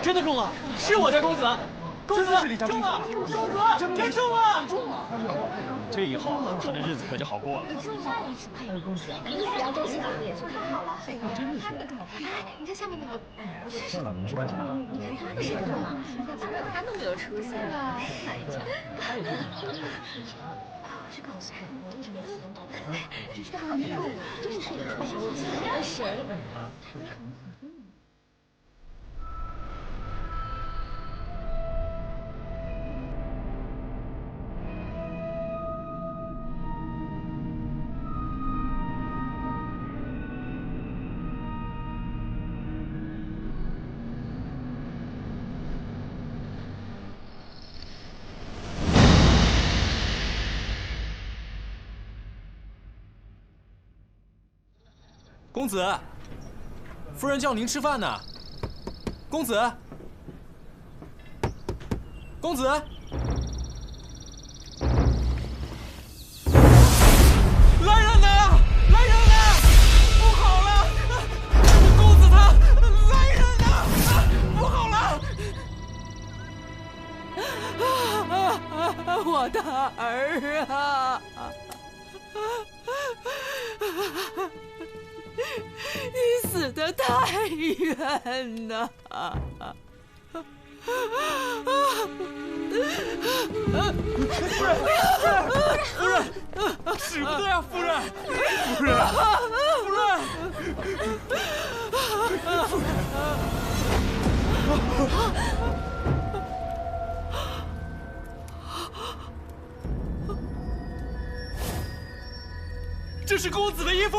真的中了，是我家公子，公子中了，公子真中了！这以后他的日子可就好过了。恭喜啊！恭喜他们也是太好了。真的是。你看下面那个，算了，没关系。你看他是中了，他那么有出息，哪一家？是告诉我，这是他们，这是谁的出息？谁？公子，夫人叫您吃饭呢。公子，公子，来人呐！来人呐！不好了，公子他来人呐！不好了！我的儿啊！你死得太冤呐！夫人，使不得呀，夫人！夫人！这是公子的衣服，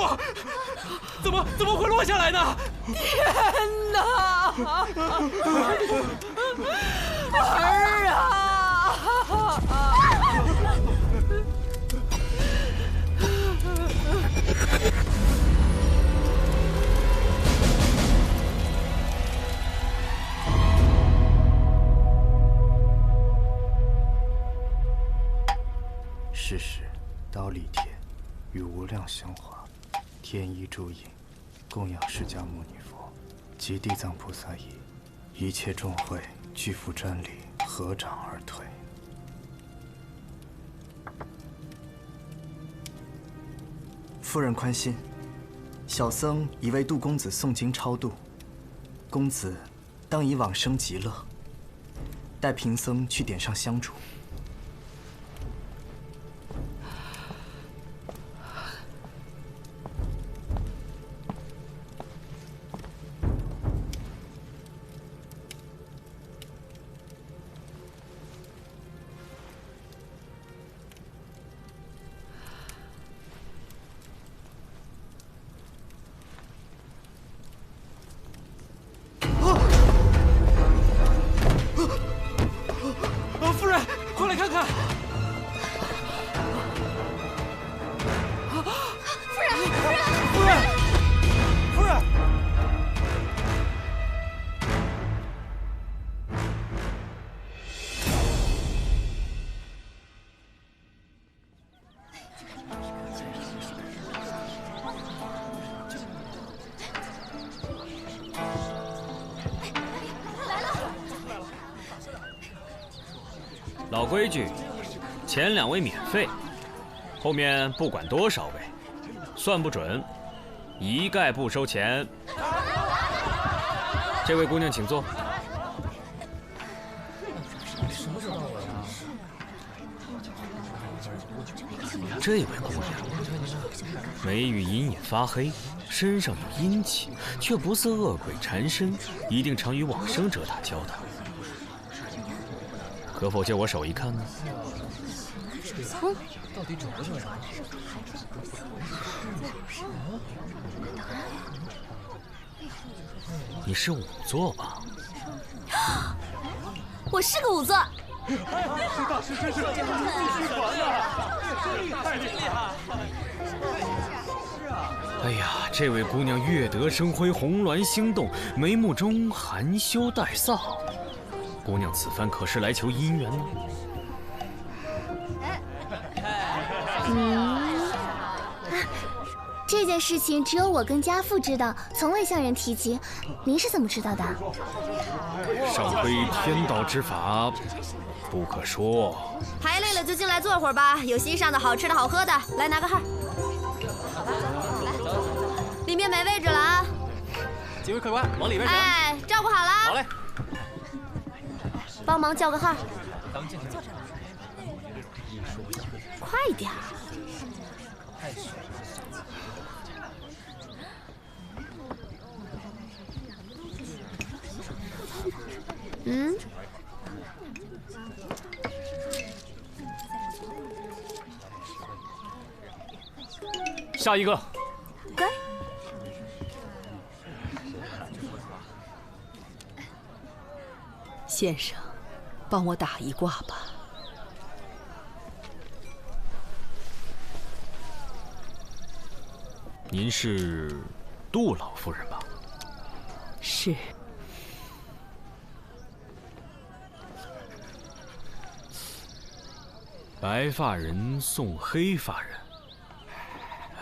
怎么会落下来呢？天哪！儿啊！世时刀立天，与无量香华，天衣诸影，供养释迦牟尼佛及地藏菩萨仪，一切众会俱复瞻礼，合掌而退。夫人宽心，小僧已为杜公子诵经超度，公子当以往生极乐。待贫僧去点上香烛。夫人，快来看看！夫人！老规矩，前2位免费，后面不管多少位，算不准，一概不收钱。这位姑娘请坐。这位姑娘，眉宇隐隐发黑，身上有阴气，却不似恶鬼缠身，一定常与往生者打交道。可否借我手一看呢？到底准不准啊？你是仵作吧？我是个仵作。这大师真是必须传啊！真厉害！哎呀，这位姑娘月得生辉，红鸾星动，眉目中含羞带臊。姑娘此番可是来求姻缘呢？这件事情只有我跟家父知道，从未向人提及。您是怎么知道的？上归天道之法，不可说。排累了就进来坐会儿吧，有新上的好吃的好喝的，来拿个号。里面没位置了啊！几位客官，往里边请。哎，照顾好了。好嘞。帮忙叫个号。快点儿。嗯。下一个。该。先生，帮我打一卦吧。您是杜老夫人吧？是。白发人送黑发人。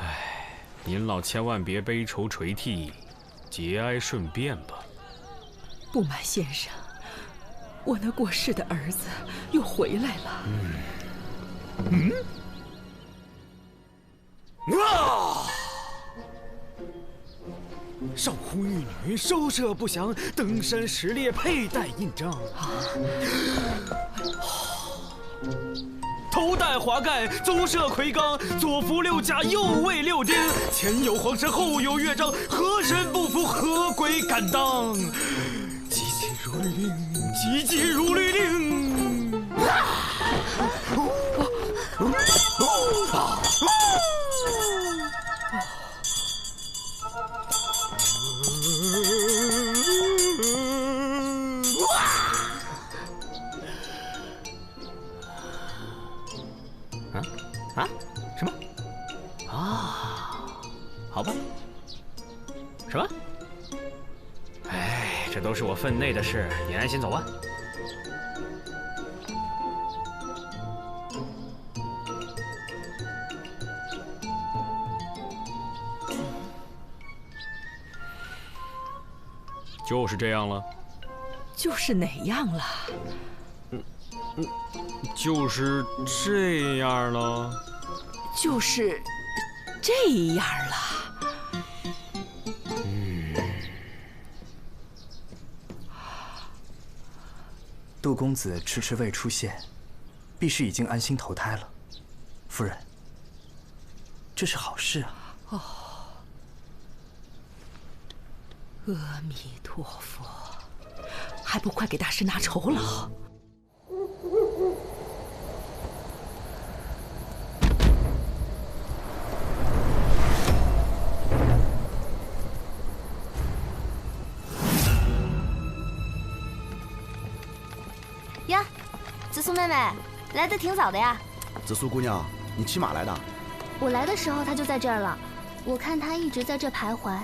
唉，您老千万别悲愁垂涕，节哀顺变吧。不瞒先生，我那过世的儿子又回来了。少妇玉女收摄不详，登山拾猎佩戴印章。头戴华盖，足涉魁罡，左扶六甲，右卫六丁。前有黄蛇，后有乐章，何神不服，何鬼敢当？急急如律令，急急如律令。什么？啊，好吧。什么？哎，这都是我分内的事，你安心走吧。就是这样了。就是哪样了？就是这样了。就是这样了。杜公子迟迟未出现，必是已经安心投胎了。夫人，这是好事啊。哦，阿弥陀佛，还不快给大师拿酬劳！呀，紫苏妹妹，来的挺早的呀。紫苏姑娘，你骑马来的？我来的时候他就在这儿了，我看他一直在这徘徊。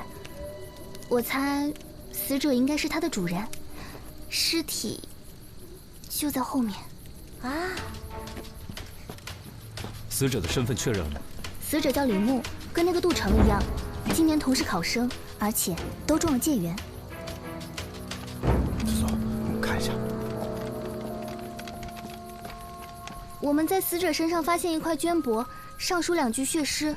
我猜，死者应该是他的主人，尸体就在后面。啊！死者的身份确认了吗？死者叫李牧，跟那个杜成一样，今年同是考生，而且都中了解元。紫苏，我们看一下。我们在死者身上发现一块绢帛，上书2句血诗。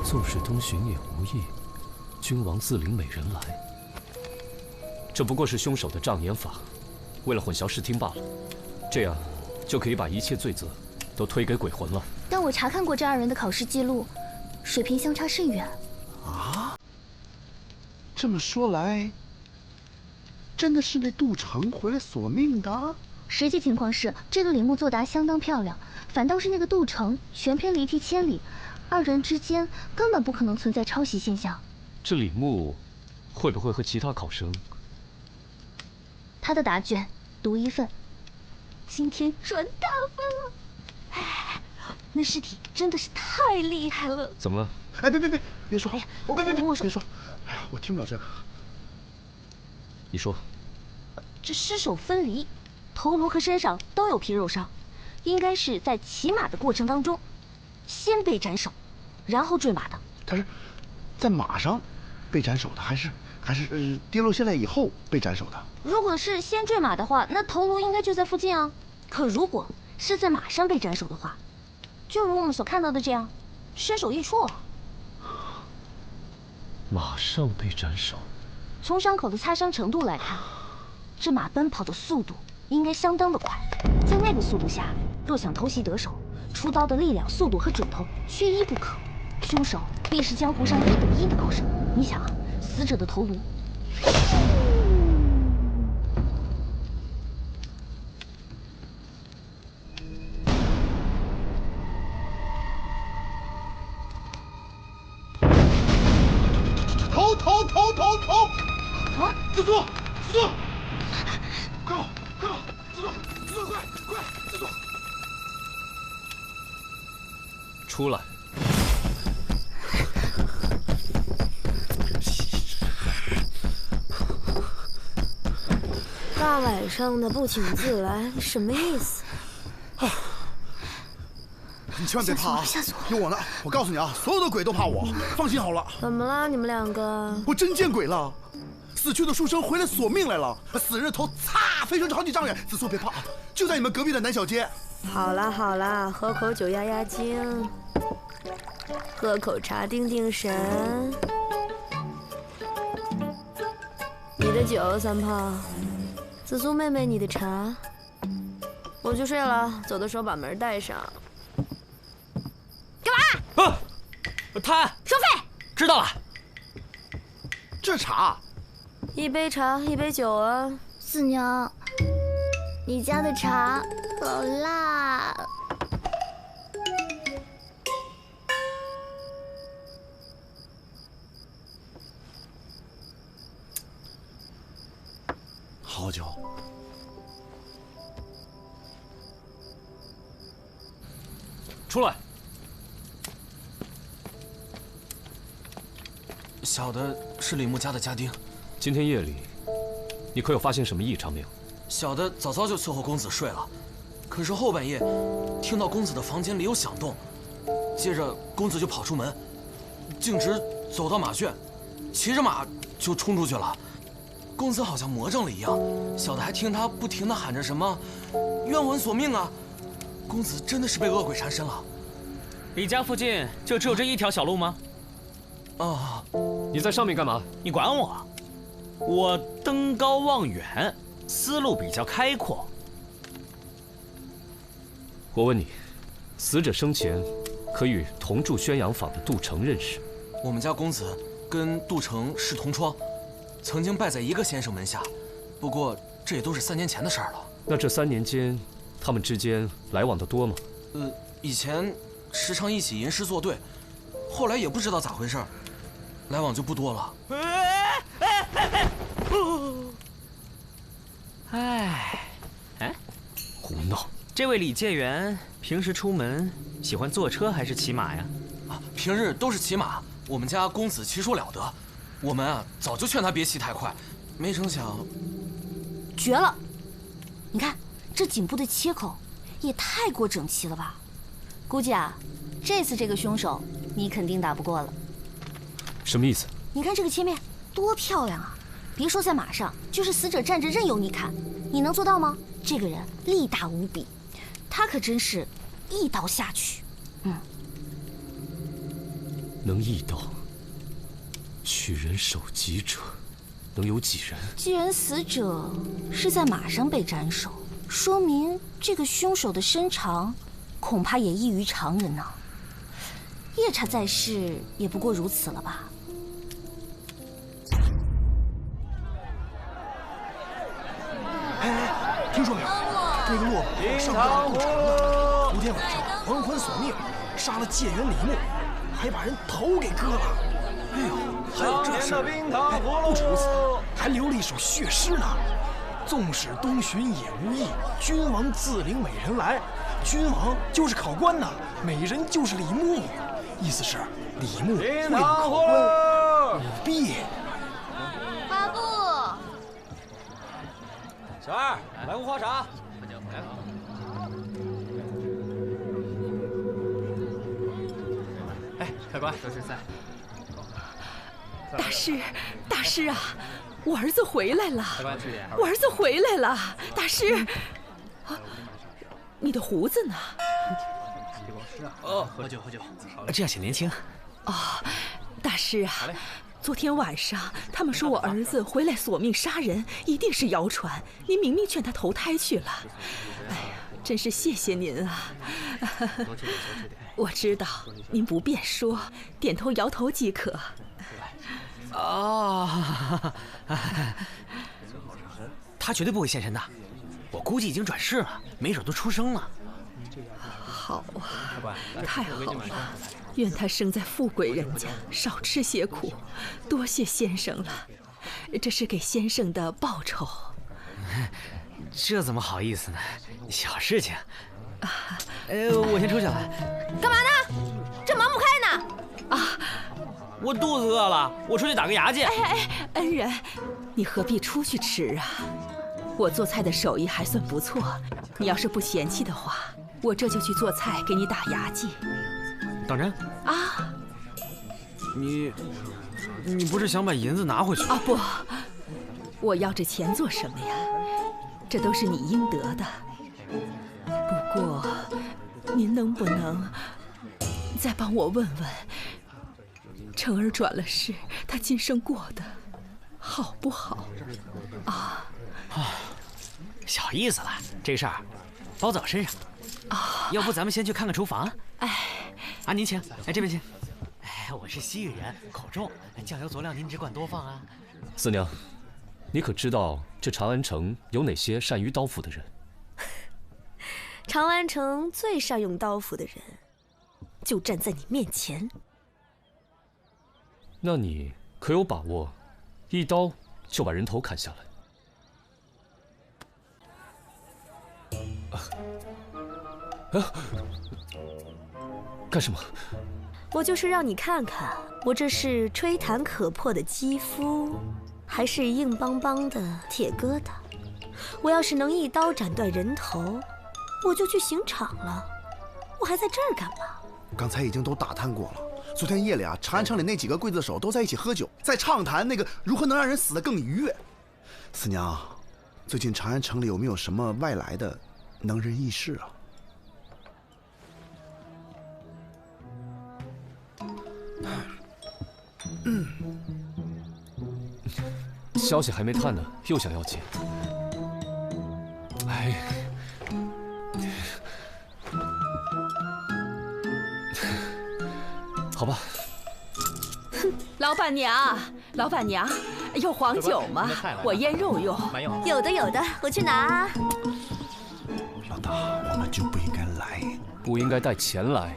纵使东巡也无益，君王自领美人来。这不过是凶手的障眼法，为了混淆视听罢了。这样就可以把一切罪责都推给鬼魂了。但我查看过这2人的考试记录，水平相差甚远。啊？这么说来，真的是那杜成回来索命的？实际情况是，这个李牧作答相当漂亮，反倒是那个杜成悬偏离题千里，2人之间根本不可能存在抄袭现象。这李牧会不会和其他考生？他的答卷独一份，今天赚大发了！哎，那尸体真的是太厉害了！怎么了？哎，别说！哎呀，别说！哎呀，我听不了这个。你说。这尸首分离，头颅和身上都有皮肉伤，应该是在骑马的过程当中，先被斩首，然后坠马的。他是在马上被斩首的，还是跌落下来以后被斩首的？如果是先坠马的话，那头颅应该就在附近啊。可如果是在马上被斩首的话，就如我们所看到的这样，身首异处啊。马上被斩首。从伤口的擦伤程度来看，这马奔跑的速度应该相当的快。在那个速度下，若想偷袭得手，出刀的力量、速度和准头缺一不可。凶手必是江湖上1等1的高手。你想啊，死者的头颅。头！啊！自作！快跑！自作！快！自作！出来！大晚上的不请自来，什么意思？你千万别怕啊！有我呢！我告诉你啊，所有的鬼都怕我，放心好了。怎么了，你们两个？我真见鬼了！死去的书生回来索命来了，死人的头擦飞升好几丈远。子苏别怕，就在你们隔壁的南小街。好啦，喝口酒压压惊，喝口茶定定神。你的酒三炮，子苏妹妹你的茶。我去睡了，走的时候把门带上。干嘛？他收费。知道了。这茶。一杯茶，一杯酒啊。四娘，你家的茶好辣。好酒。出来。小的是李牧家的家丁。今天夜里，你可有发现什么异常没有？小的早就伺候公子睡了，可是后半夜听到公子的房间里有响动，接着公子就跑出门，径直走到马圈，骑着马就冲出去了。公子好像魔怔了一样，小的还听他不停地喊着什么“冤魂索命啊”。公子真的是被恶鬼缠身了。李家附近就只有这一条小路吗？啊！你在上面干嘛？你管我？我登高望远，思路比较开阔。我问你，死者生前可与同住宣阳坊的杜成认识？我们家公子跟杜成是同窗，曾经拜在一个先生门下，不过这也都是3年前的事儿了。那这3年间，他们之间来往的多吗？以前时常一起吟诗作对，后来也不知道咋回事，来往就不多了。胡闹！这位李介元平时出门喜欢坐车还是骑马呀？平日都是骑马。我们家公子骑术了得，我们早就劝他别骑太快，没成想，绝了！你看这颈部的切口也太过整齐了吧？估计这次这个凶手你肯定打不过了。什么意思？你看这个切面多漂亮啊！别说在马上，就是死者站着任由你砍，你能做到吗？这个人力大无比，他可真是一刀下去。能一刀取人首级者，能有几人？既然死者是在马上被斩首，说明这个凶手的身长恐怕也异于常人呢。夜叉在世也不过如此了吧？听说没有？那个落马上吊杜成了，昨天晚上还魂索命，杀了介元李牧，还把人头给割了。哎呦，还有这事儿！不止如此，还留了一首血诗呢。纵使东巡也无益，君王自领美人来。君王就是考官呐，美人就是李牧，意思是李牧会应考官，舞弊。八部。小二，来壶花茶。官，都是在。大师，大师啊，我儿子回来了！开官，吃点。我儿子回来了，大师。你的胡子呢？哦，喝酒喝酒。这样显年轻。哦，大师啊，昨天晚上他们说我儿子回来索命杀人，一定是谣传。您明明劝他投胎去了。哎呀，真是谢谢您啊！我知道您不便说，点头摇头即可。哦，他绝对不会现身的，我估计已经转世了，没准都出生了。好啊，太好了！愿他生在富贵人家，少吃些苦。多谢先生了，这是给先生的报酬。这怎么好意思呢？小事情。我先出去了。干嘛呢？这忙不开呢。啊，我肚子饿了，我出去打个牙去。哎，恩人，你何必出去吃啊？我做菜的手艺还算不错，你要是不嫌弃的话，我这就去做菜给你打牙祭。当真？啊！你不是想把银子拿回去？啊不，我要这钱做什么呀？这都是你应得的。不过，您能不能再帮我问问，成儿转了世，他今生过得好不好？啊！小意思了，这事儿包在我身上。啊，要不咱们先去看看厨房？哎，啊，您请，哎，这边请。哎，我是西域人，口重，酱油佐料您只管多放啊。四娘，你可知道这长安城有哪些善于刀斧的人？长安城最善用刀斧的人，就站在你面前。那你可有把握，一刀就把人头砍下来？干什么？我就是让你看看，我这是吹弹可破的肌肤，还是硬邦邦的铁疙瘩。我要是能一刀斩断人头，我就去刑场了。我还在这儿干嘛？刚才已经都打探过了。昨天夜里啊，长安城里那几个刽子手都在一起喝酒，在畅谈那个如何能让人死得更愉悦。四娘，最近长安城里有没有什么外来的能人异士啊？消息还没探呢，又想要紧。哎，好吧。老板娘，老板娘，有黄酒吗？我腌肉用。有的，有的，我去拿。老大，我们就不应该来，不应该带钱来。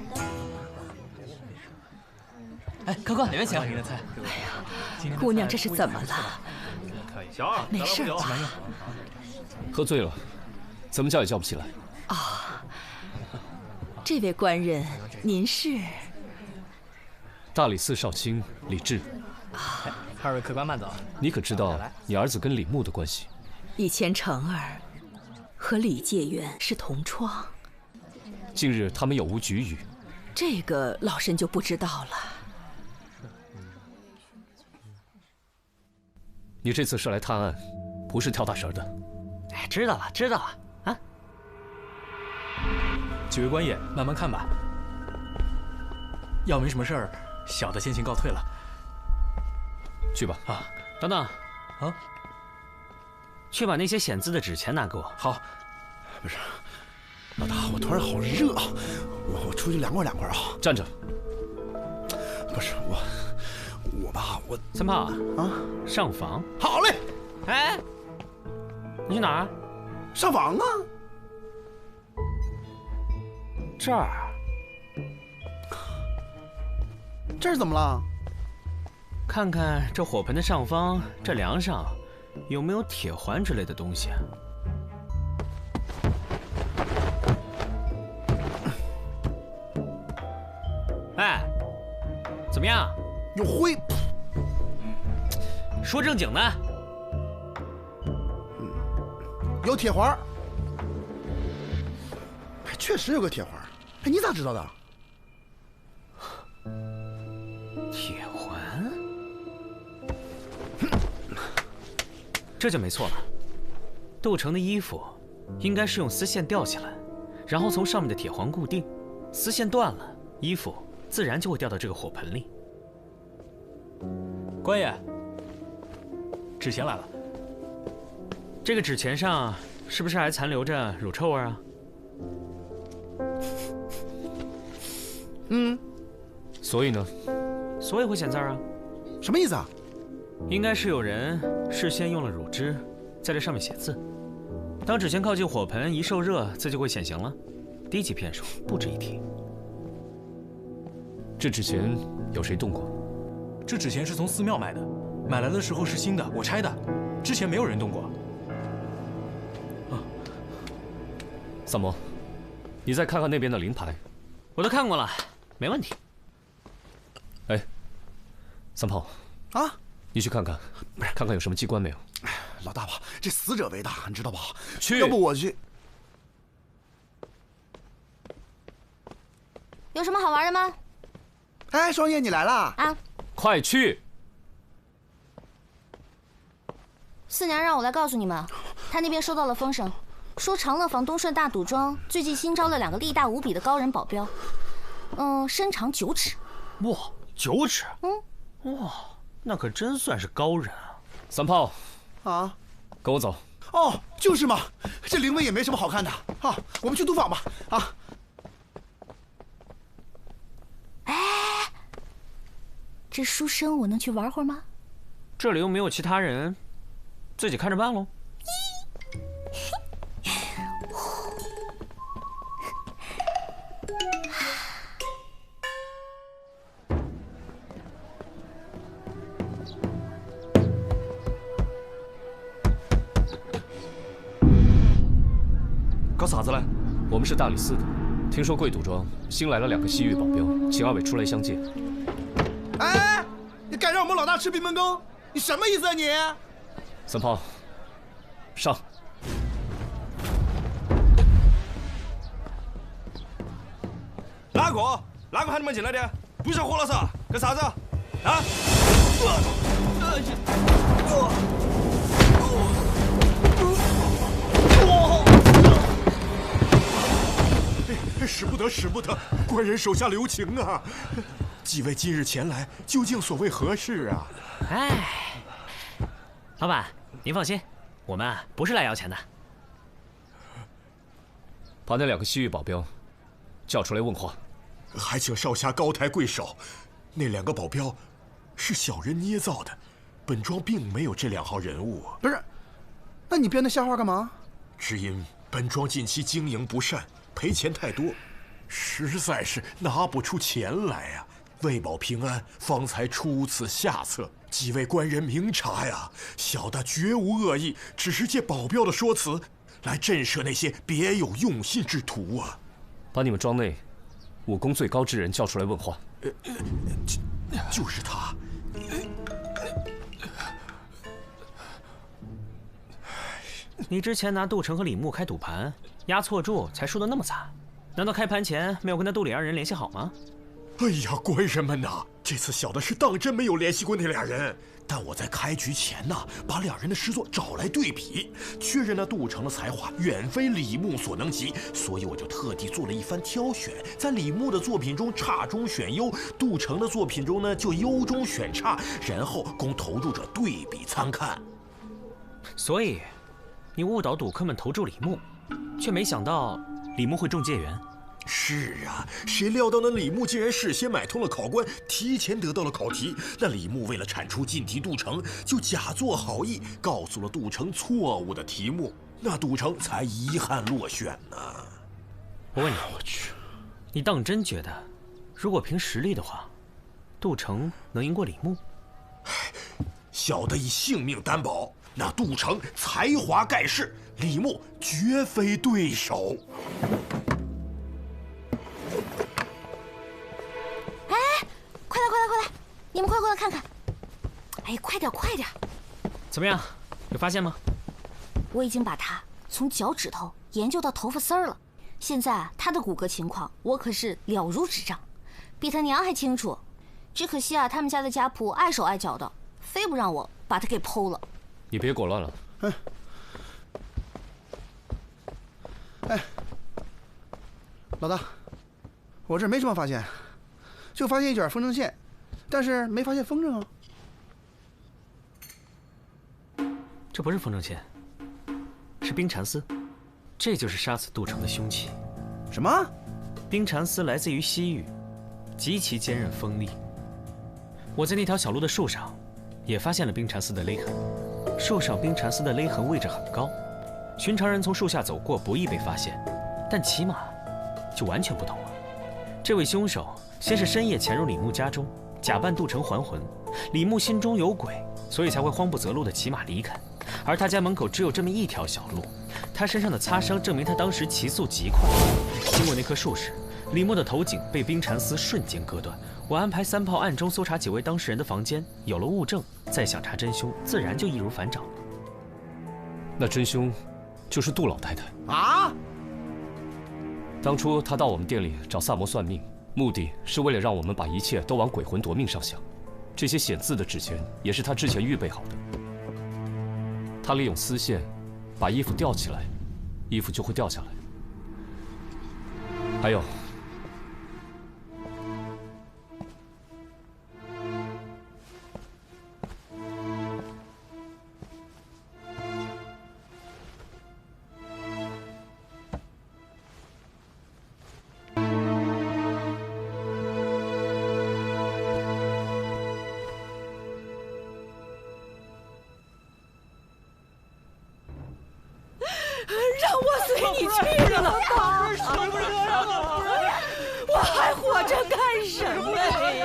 哎，客官，里面请。您的菜。哎呀，姑娘这是怎么了？小二，没事吧？喝醉了，怎么叫也叫不起来。啊，这位官人，您是？大理寺少卿李治。二位客官慢走。你可知道你儿子跟李牧的关系？以前成儿和李介元是同窗。近日他们有无局语？这个老身就不知道了。你这次是来探案，不是跳大神的。哎，知道了，知道了啊。几位官爷，慢慢看吧。要没什么事儿，小的先行告退了。去吧。啊，等等，啊，去把那些显字的纸钱拿给我。好。不是，老大，我突然好热啊，我出去凉快凉快啊。站着。不是我吧，我三炮啊，上房。好嘞。哎，你去哪儿？上房啊。这儿。这儿怎么了？看看这火盆的上方，这梁上有没有铁环之类的东西？哎，怎么样？有灰。说正经的。有铁环。确实有个铁环。哎，你咋知道的？铁环，这就没错了。杜城的衣服应该是用丝线吊起来，然后从上面的铁环固定，丝线断了，衣服自然就会掉到这个火盆里。官爷，纸钱来了。这个纸钱上是不是还残留着乳臭味啊？所以呢？所以会显字啊？什么意思啊？应该是有人事先用了乳汁，在这上面写字。当纸钱靠近火盆，一受热，字就会显形了。低级骗术，不值一提。这纸钱有谁动过？这纸钱是从寺庙买的，买来的时候是新的，我拆的，之前没有人动过。三毛，你再看看那边的灵牌。我都看过了，没问题。哎，三炮啊，你去看看，看看有什么机关没有。老大吧，这死者为大，你知道吧？去，要不我去。有什么好玩的吗？哎，双叶，你来啦！啊，快去！四娘让我来告诉你们，她那边收到了风声，说长乐坊东顺大赌庄最近新招了2个力大无比的高人保镖，身长9尺。哇，9尺！哇，那可真算是高人啊！三炮，啊，跟我走。哦，就是嘛，这灵位也没什么好看的啊，我们去赌坊吧。啊。这书生我能去玩会儿吗？这里又没有其他人，自己看着办喽。搞啥子嘞？我们是大理寺的，听说贵赌庄新来了2个西域保镖，请二位出来相见。哎，你敢让我们老大吃闭门羹？你什么意思啊你？三炮，上！哪个喊你们进来的？不想活了噻？干啥子？啊！使不得，使不得！官人手下留情啊！几位今日前来，究竟所谓何事啊？哎，老板，您放心，我们不是来要钱的。把那2个西域保镖叫出来问话。还请少侠高抬贵手，那2个保镖是小人捏造的，本庄并没有这2号人物。不是，那你编的瞎话干嘛？只因本庄近期经营不善，赔钱太多，实在是拿不出钱来呀。为保平安，方才出此下策。几位官人明察呀，小的绝无恶意，只是借保镖的说辞来震慑那些别有用心之徒啊。把你们庄内武功最高之人叫出来问话。就是他。你之前拿杜城和李牧开赌盘，押错注才输得那么惨，难道开盘前没有跟那杜李2人联系好吗？哎呀，官人们呐，这次小的是当真没有联系过那2人。但我在开局前呢，把2人的诗作找来对比，确认了杜城的才华远非李牧所能及，所以我就特地做了一番挑选，在李牧的作品中差中选优，杜城的作品中呢就优中选差，然后供投注者对比参看。所以，你误导赌客们投注李牧，却没想到李牧会中解元。是啊，谁料到那李牧竟然事先买通了考官，提前得到了考题。那李牧为了铲除进题杜城，就假作好意，告诉了杜城错误的题目，那杜城才遗憾落选呢。我问你，我去，你当真觉得，如果凭实力的话，杜城能赢过李牧？小的以性命担保，那杜城才华盖世，李牧绝非对手。你们快过来看看！哎，快点，快点！怎么样，有发现吗？我已经把他从脚趾头研究到头发丝儿了，现在他的骨骼情况我可是了如指掌，比他娘还清楚。只可惜啊，他们家的家仆碍手碍脚的，非不让我把它给剖了。你别裹乱了。哎，老大，我这没什么发现，就发现一卷风筝线，但是没发现风筝啊。这不是风筝线，是冰蚕丝，这就是杀死杜城的凶器。什么？冰蚕丝来自于西域，极其坚韧锋利。我在那条小路的树上，也发现了冰蚕丝的勒痕。树上冰蚕丝的勒痕位置很高，寻常人从树下走过不易被发现，但骑马就完全不同了。这位凶手先是深夜潜入李牧家中，假扮杜城还魂。李牧心中有鬼，所以才会慌不择路地骑马离开。而他家门口只有这么一条小路，他身上的擦伤证明他当时骑速极快。经过那棵树时，李牧的头颈被冰蚕丝瞬间割断。我安排3炮暗中搜查几位当事人的房间，有了物证，再想查真凶，自然就易如反掌了。那真凶就是杜老太太啊！当初她到我们店里找萨摩算命，目的是为了让我们把一切都往鬼魂夺命上想。这些显字的纸钱也是她之前预备好的。她利用丝线把衣服吊起来，衣服就会掉下来。还有，让我随你去了吧！我还活着干什么呀？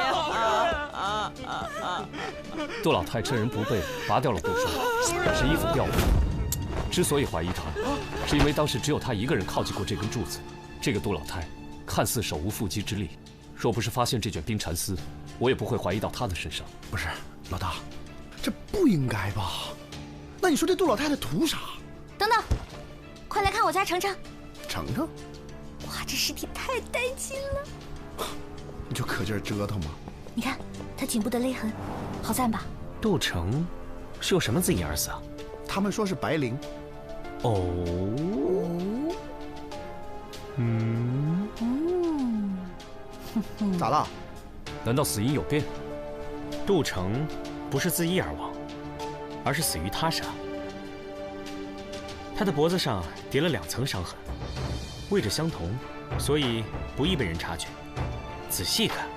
杜老太趁人不备拔掉了护手，但是衣服掉了。之所以怀疑她，是因为当时只有她一个人靠近过这根柱子。这个杜老太看似手无缚鸡之力，若不是发现这卷冰蚕丝，我也不会怀疑到她的身上。不是，老大，这不应该吧？那你说这杜老太太图啥？等等，快来看我家程程。程程？哇，这尸体太带劲了！你就可劲儿折腾吧。你看他颈部的勒痕，好赞吧？杜城是用什么字眼而死啊？他们说是白灵。哦。咋了？难道死因有变？杜城不是自缢而亡，而是死于他杀。他的脖子上叠了2层伤痕，位置相同，所以不易被人察觉。仔细看，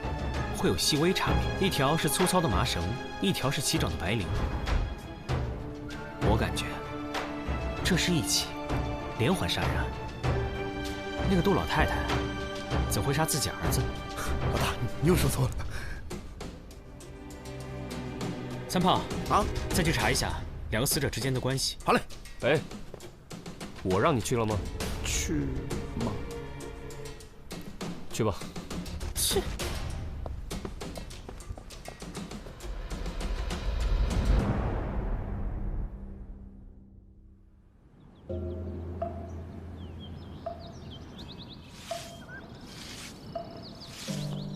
会有细微差别，一条是粗糙的麻绳，一条是齐整的白绫。我感觉这是一起连环杀人案。那个杜老太太怎会杀自己儿子？老大，你又说错了。3炮啊，再去查一下2个死者之间的关系。好嘞。哎，我让你去了吗？去吗？去吧。去。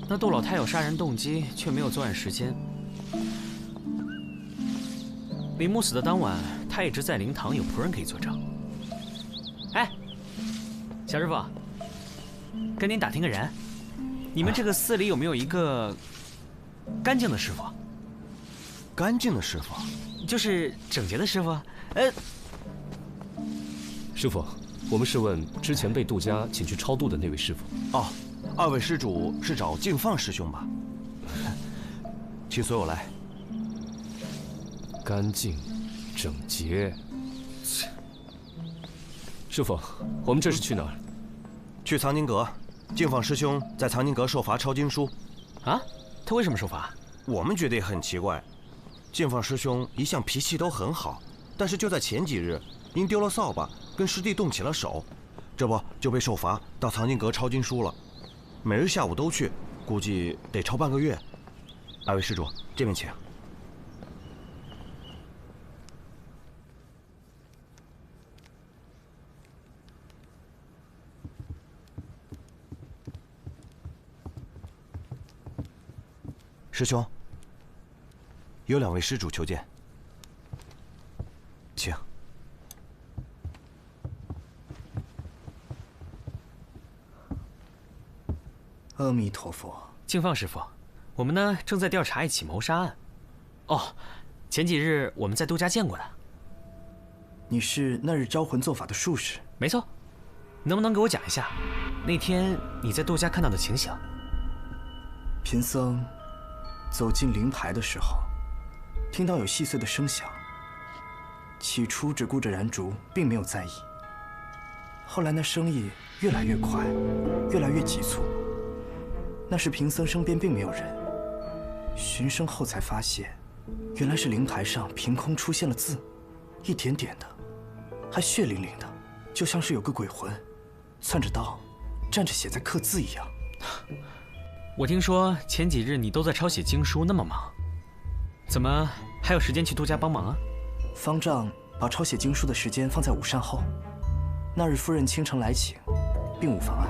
那杜老太有杀人动机，却没有作案时间。李牧死的当晚，他一直在灵堂，有仆人可以作证。哎，小师傅，跟您打听个人，你们这个寺里有没有一个干净的师傅？干净的师傅，就是整洁的师傅。师傅，我们是问之前被杜家请去超度的那位师傅。哦，2位施主是找净放师兄吧？请随我来。干净、整洁。师傅，我们这是去哪儿？去藏经阁。净放师兄在藏经阁受罚抄经书。啊？他为什么受罚？我们觉得也很奇怪。净放师兄一向脾气都很好，但是就在前几日，因丢了扫把，跟师弟动起了手，这不就被受罚到藏经阁抄经书了。每日下午都去，估计得抄半个月。2位施主，这边请。师兄，有2位施主求见，请。阿弥陀佛。敬放师傅，我们呢正在调查一起谋杀案。哦，前几日我们在杜家见过的。你是那日招魂做法的术士？没错。能不能给我讲一下，那天你在杜家看到的情形？贫僧走进灵牌的时候，听到有细碎的声响。起初只顾着燃烛，并没有在意。后来那声音越来越快，越来越急促。那时贫僧身边并没有人，循声后才发现，原来是灵牌上凭空出现了字，一点点的，还血淋淋的，就像是有个鬼魂，攥着刀，站着写在刻字一样。我听说前几日你都在抄写经书，那么忙，怎么还有时间去杜家帮忙啊？方丈把抄写经书的时间放在午膳后，那日夫人清晨来请，并无妨碍。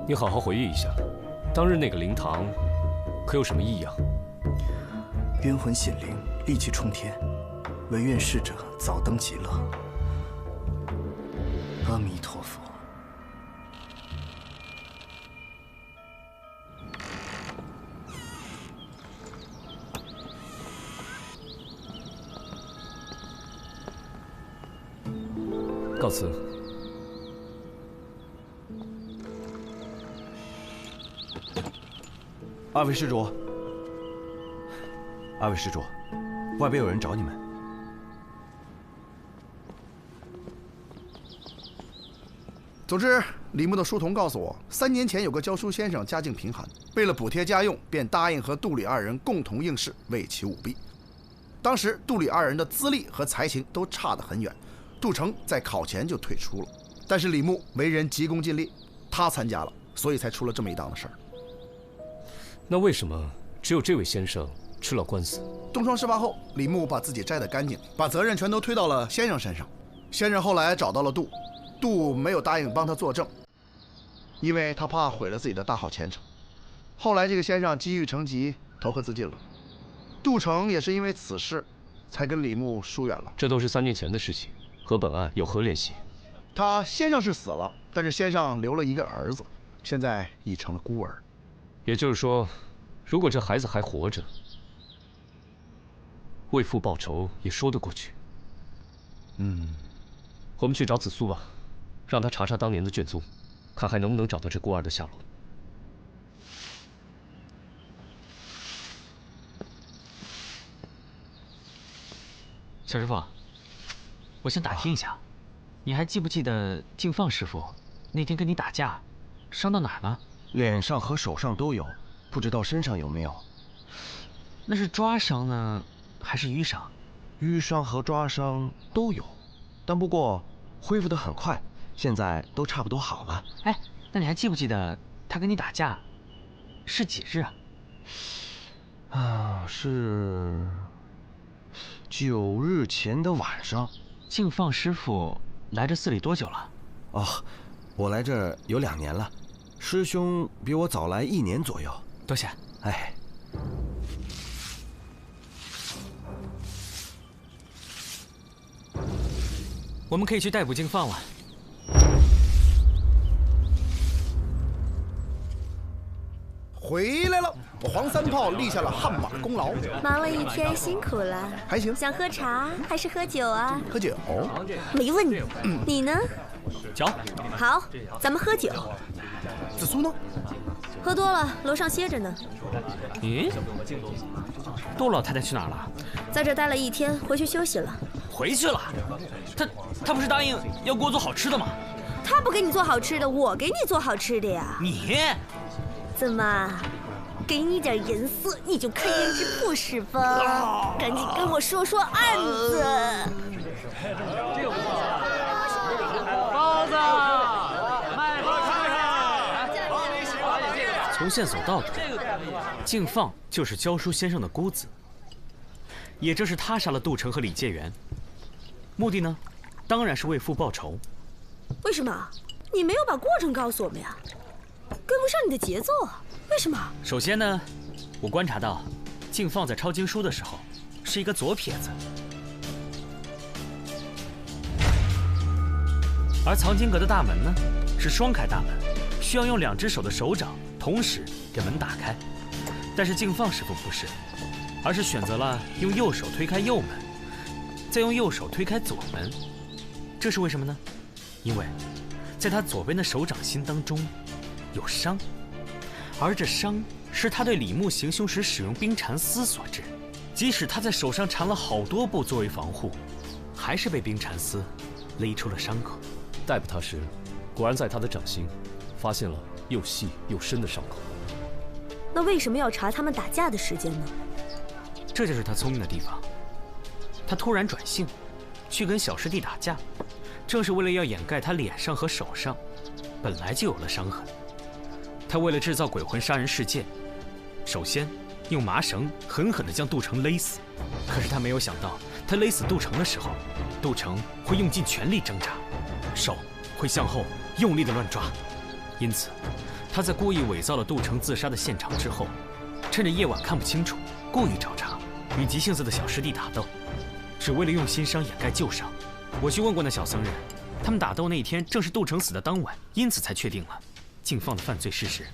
你好好回忆一下，当日那个灵堂可有什么异样？冤魂显灵，戾气冲天，唯愿逝者早登极乐。阿弥陀佛。告辞。2位施主，外边有人找你们。总之，李牧的书童告诉我，3年前有个教书先生家境贫寒，为了补贴家用，便答应和杜李2人共同应试，为其舞弊。当时杜李2人的资历和才情都差得很远，杜成在考前就退出了。但是李牧为人急功近利，他参加了，所以才出了这么一档的事儿。那为什么只有这位先生吃了官司？东窗事发后，李牧把自己摘得干净，把责任全都推到了先生身上。先生后来找到了杜没有答应帮他作证，因为他怕毁了自己的大好前程。后来这个先生积郁成疾，投河自尽了。杜成也是因为此事，才跟李牧疏远了。这都是3年前的事情，和本案有何联系？他先生是死了，但是先生留了一个儿子，现在已成了孤儿。也就是说，如果这孩子还活着，为父报仇也说得过去。我们去找子苏吧，让他查查当年的卷宗，看还能不能找到这孤儿的下落。小师傅，我想打听一下，你还记不记得敬放师傅那天跟你打架，伤到哪儿了？脸上和手上都有，不知道身上有没有。那是抓伤呢，还是淤伤？淤伤和抓伤都有，但不过恢复得很快，现在都差不多好了。哎，那你还记不记得他跟你打架是几日啊？是9日前的晚上。敬放师傅来这寺里多久了？我来这儿有2年了，师兄比我早来1年左右。多谢。哎。我们可以去逮捕敬放了。回来了，黄三炮立下了汗马功劳。忙了一天，辛苦了。还行。想喝茶还是喝酒啊？喝酒。没问你。你呢？酒。好，咱们喝酒。子苏呢？喝多了，楼上歇着呢。咦？杜老太太去哪儿了？在这待了1天，回去休息了。回去了？她不是答应要给我做好吃的吗？她不给你做好吃的，我给你做好吃的呀。你怎么，给你点颜色你就看颜值不是吧？赶紧跟我说说案子。包子，卖包看看。从线索到底，敬放就是教书先生的姑子，也正是他杀了杜成和李介元，目的呢，当然是为父报仇。为什么？你没有把过程告诉我们呀？跟不上你的节奏啊？为什么？首先呢，我观察到，敬放在抄经书的时候是一个左撇子，而藏经阁的大门呢是双开大门，需要用2只手的手掌同时给门打开。但是敬放师傅不是，而是选择了用右手推开右门，再用右手推开左门。这是为什么呢？因为在他左边的手掌心当中有伤，而这伤是他对李牧行凶时使用冰蚕丝所致。即使他在手上缠了好多布作为防护，还是被冰蚕丝勒出了伤口。逮捕他时，果然在他的掌心发现了又细又深的伤口。那为什么要查他们打架的时间呢？这就是他聪明的地方。他突然转性，去跟小师弟打架，正是为了要掩盖他脸上和手上本来就有了伤痕。他为了制造鬼魂杀人事件，首先用麻绳狠狠地将杜城勒死。可是他没有想到，他勒死杜城的时候，杜城会用尽全力挣扎，手会向后用力地乱抓。因此他在故意伪造了杜城自杀的现场之后，趁着夜晚看不清楚，故意找茬，与急性子的小师弟打斗，只为了用新伤掩盖旧伤。我去问过那小僧人，他们打斗那一天正是杜城死的当晚，因此才确定了敬放的犯罪事实。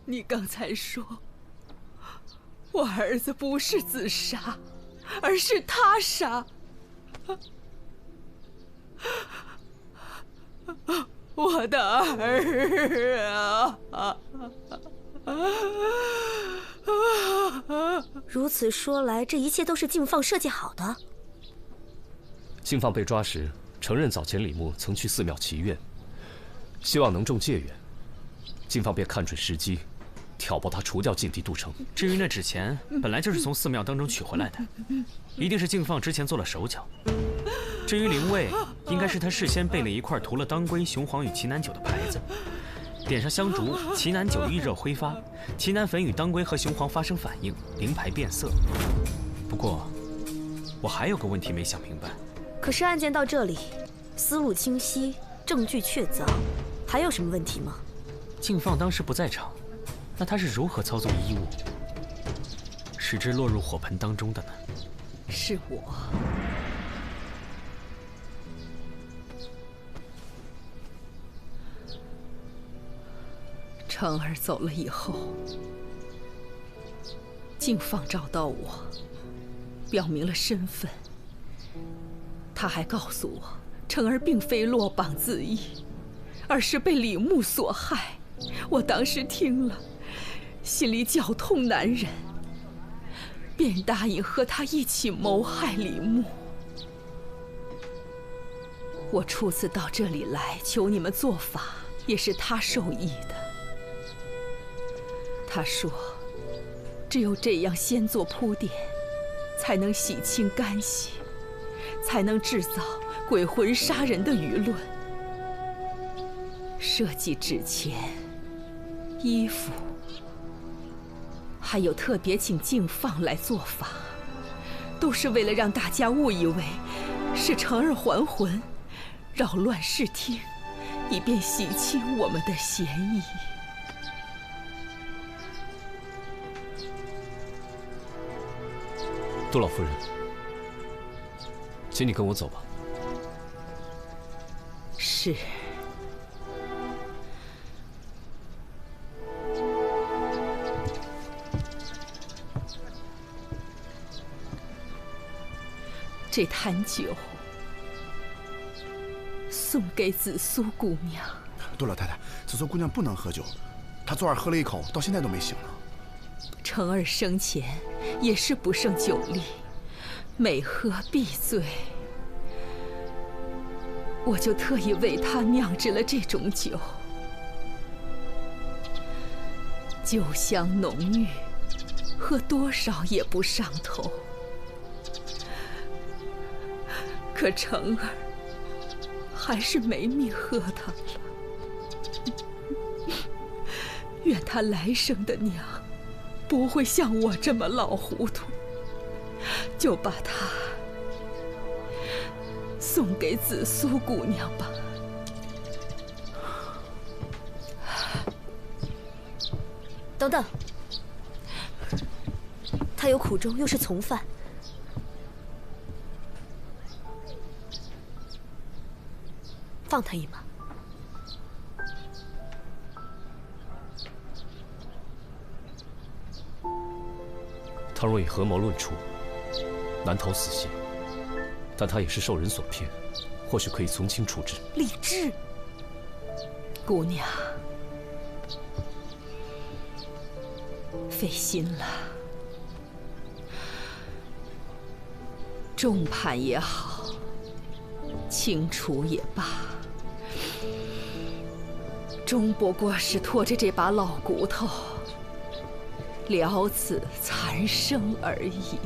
你刚才说，我儿子不是自杀，而是他杀。我的儿啊！如此说来，这一切都是敬放设计好的。敬放被抓时，承认早前李牧曾去寺庙祈愿，希望能中戒愿。敬放便看准时机，挑拨他除掉劲敌杜城。至于那纸钱，本来就是从寺庙当中取回来的，一定是敬放之前做了手脚。至于灵位，应该是他事先备了一块涂了当归、雄黄与奇楠酒的牌子，点上香烛，奇楠酒遇热挥发，奇楠粉与当归和雄黄发生反应，灵牌变色。不过，我还有个问题没想明白。可是案件到这里，思路清晰，证据确凿，还有什么问题吗？敬放当时不在场，那他是如何操纵衣物，使之落入火盆当中的呢？是我。成儿走了以后，敬放找到我，表明了身份。他还告诉我，成儿并非落榜自缢，而是被李牧所害。我当时听了，心里绞痛难忍，便答应和他一起谋害李牧。我初次到这里来求你们做法，也是他授意的。他说，只有这样先做铺垫，才能洗清干系，才能制造鬼魂杀人的舆论。设计纸钱、衣服，还有特别请敬放来做法，都是为了让大家误以为是成儿还魂，扰乱视听，以便洗清我们的嫌疑。杜老夫人，请你跟我走吧。是。这坛酒送给紫苏姑娘。杜老太太，紫苏姑娘不能喝酒，她昨晚喝了一口，到现在都没醒呢。成儿生前也是不胜酒力，每喝必醉。我就特意为他酿制了这种酒，酒香浓郁，喝多少也不上头。可成儿还是没命喝它了。愿他来生的娘不会像我这么老糊涂，就把它送给紫苏姑娘吧。等等，他有苦衷，又是从犯，放他一马。他若以合谋论处，难逃死刑，但他也是受人所骗，或许可以从轻处置。李治，姑娘，费心了。重判也好，轻处也罢，终不过是拖着这把老骨头了此残生而已。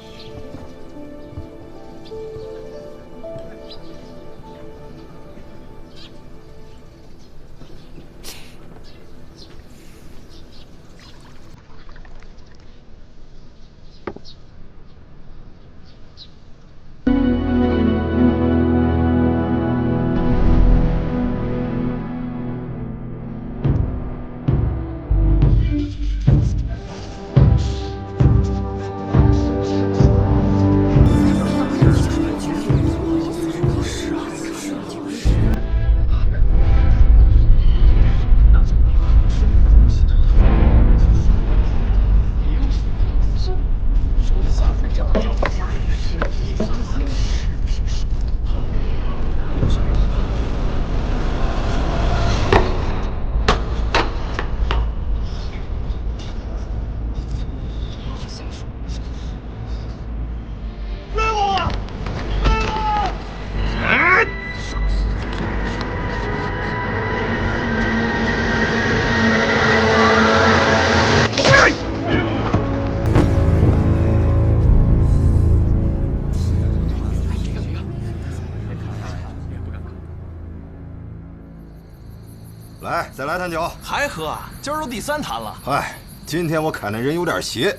来，再来坛酒。还喝啊？今儿都第3坛了。哎，今天我看那人有点邪，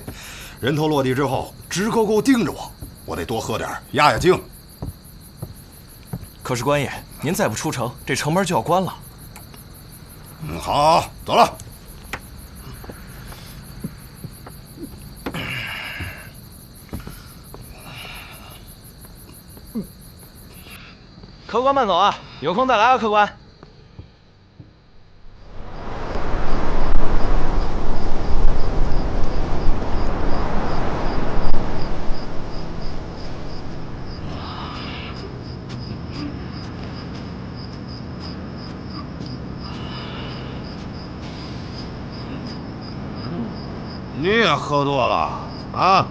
人头落地之后直勾勾盯着我，我得多喝点压压惊。可是官爷，您再不出城，这城门就要关了。好，走了。客官慢走啊，有空再来啊，客官。你也喝多了啊？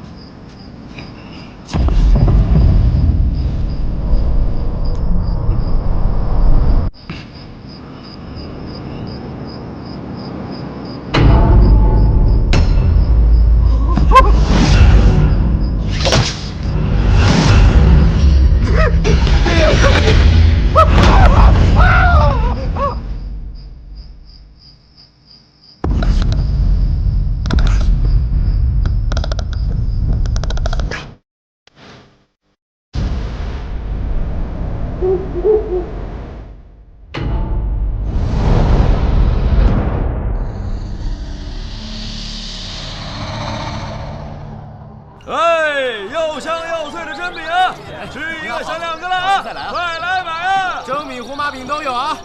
哎，又香又脆的蒸饼啊！吃一个想2个了啊！快来买啊！蒸饼、胡麻饼都有啊！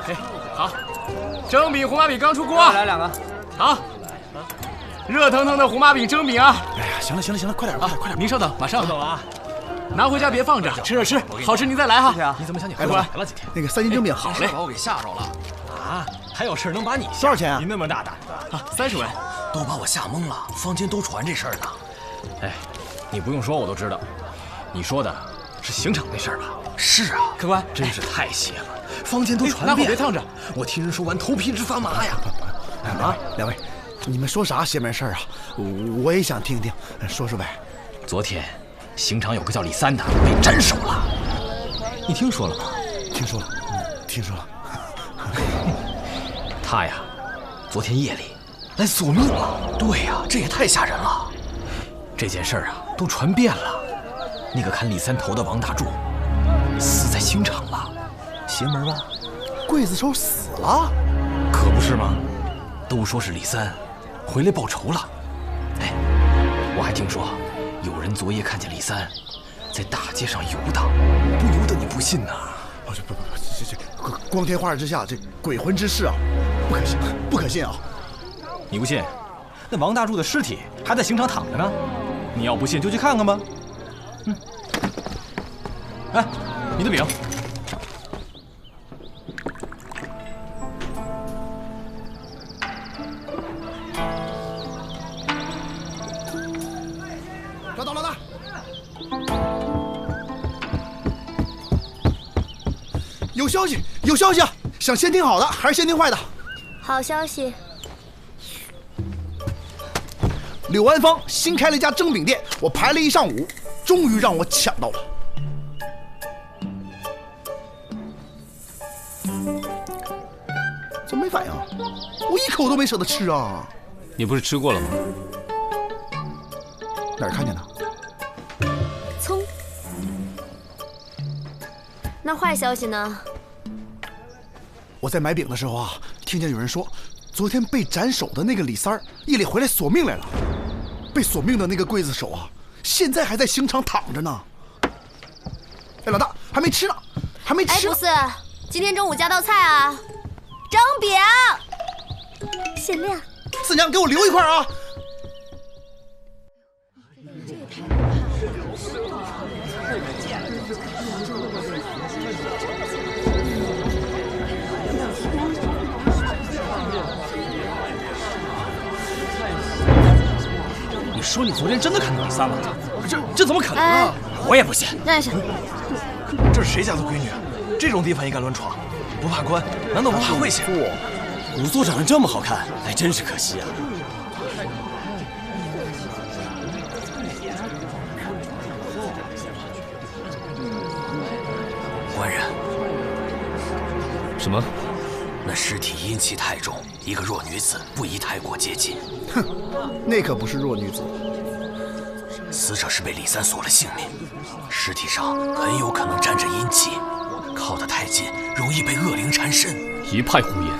哎，好，蒸饼、胡麻饼刚出锅，来2个。好，热腾腾的胡麻饼蒸饼啊！哎呀，行了，快点啊！快点！您稍等，马上走了啊！拿回家别放着，吃着吃，好吃您再来哈。你怎么想起客官来了几天？那个3斤蒸饼好嘞，把我给吓着了啊！还有事能把你多少钱啊？你那么大胆啊，30文。都把我吓懵了，坊间都传这事儿呢。哎，你不用说，我都知道。你说的是刑场那事儿吧？是啊，客官真是太邪了，坊间都传遍。那别烫着，我听人说完头皮直发麻呀。啊，两位，你们说啥邪门事儿啊？我也想听听，说说呗。昨天刑场有个叫李三的被斩首了，你听说了吗？听说了，听说了。他呀，昨天夜里来索命了。对呀，这也太吓人了。这件事啊，都传遍了。那个砍李三头的王大柱死在刑场了，邪门吧？刽子手死了？可不是吗？都说是李三回来报仇了。哎，我还听说有人昨夜看见李三在大街上游荡，不由得你不信呐？这光天化日之下，这鬼魂之事啊，不可信，不可信啊！你不信？那王大柱的尸体还在刑场躺着呢，你要不信就去看看吧。哎，你的饼。老大，老大，有消息，有消息啊！想先听好的还是先听坏的？好消息。柳安坊新开了一家蒸饼店，我排了一上午，终于让我抢到了。怎么没反应？我一口都没舍得吃啊！你不是吃过了吗？哪儿看见的？葱。那坏消息呢？我在买饼的时候啊，听见有人说，昨天被斩首的那个李三儿夜里回来索命来了。被索命的那个刽子手啊，现在还在刑场躺着呢。哎，老大，还没吃呢，还没吃。哎，不是，今天中午加道菜啊，蒸饼，限量。四娘，给我留一块啊！你说你昨天真的看到李三了？这怎么可能啊？我也不信。让一下。这是谁家的闺女？这种地方也敢乱闯？不怕关？难道不怕危险？仵作长得这么好看，还真是可惜啊。官人，什么？那尸体阴气太重，一个弱女子不宜太过接近。哼，那可不是弱女子。死者是被李三索了性命，尸体上很有可能沾着阴气，靠得太近，容易被恶灵缠身。一派胡言！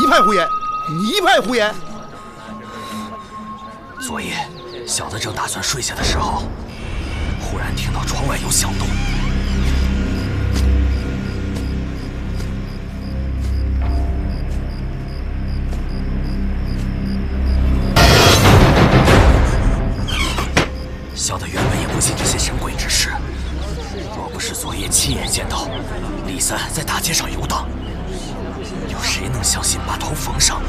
一派胡言！你一派胡言！昨夜，小的正打算睡下的时候，忽然听到窗外有响动。小的原本也不信这些神鬼之事，若不是昨夜亲眼见到李三在大街上游荡，有谁能相信把头缝上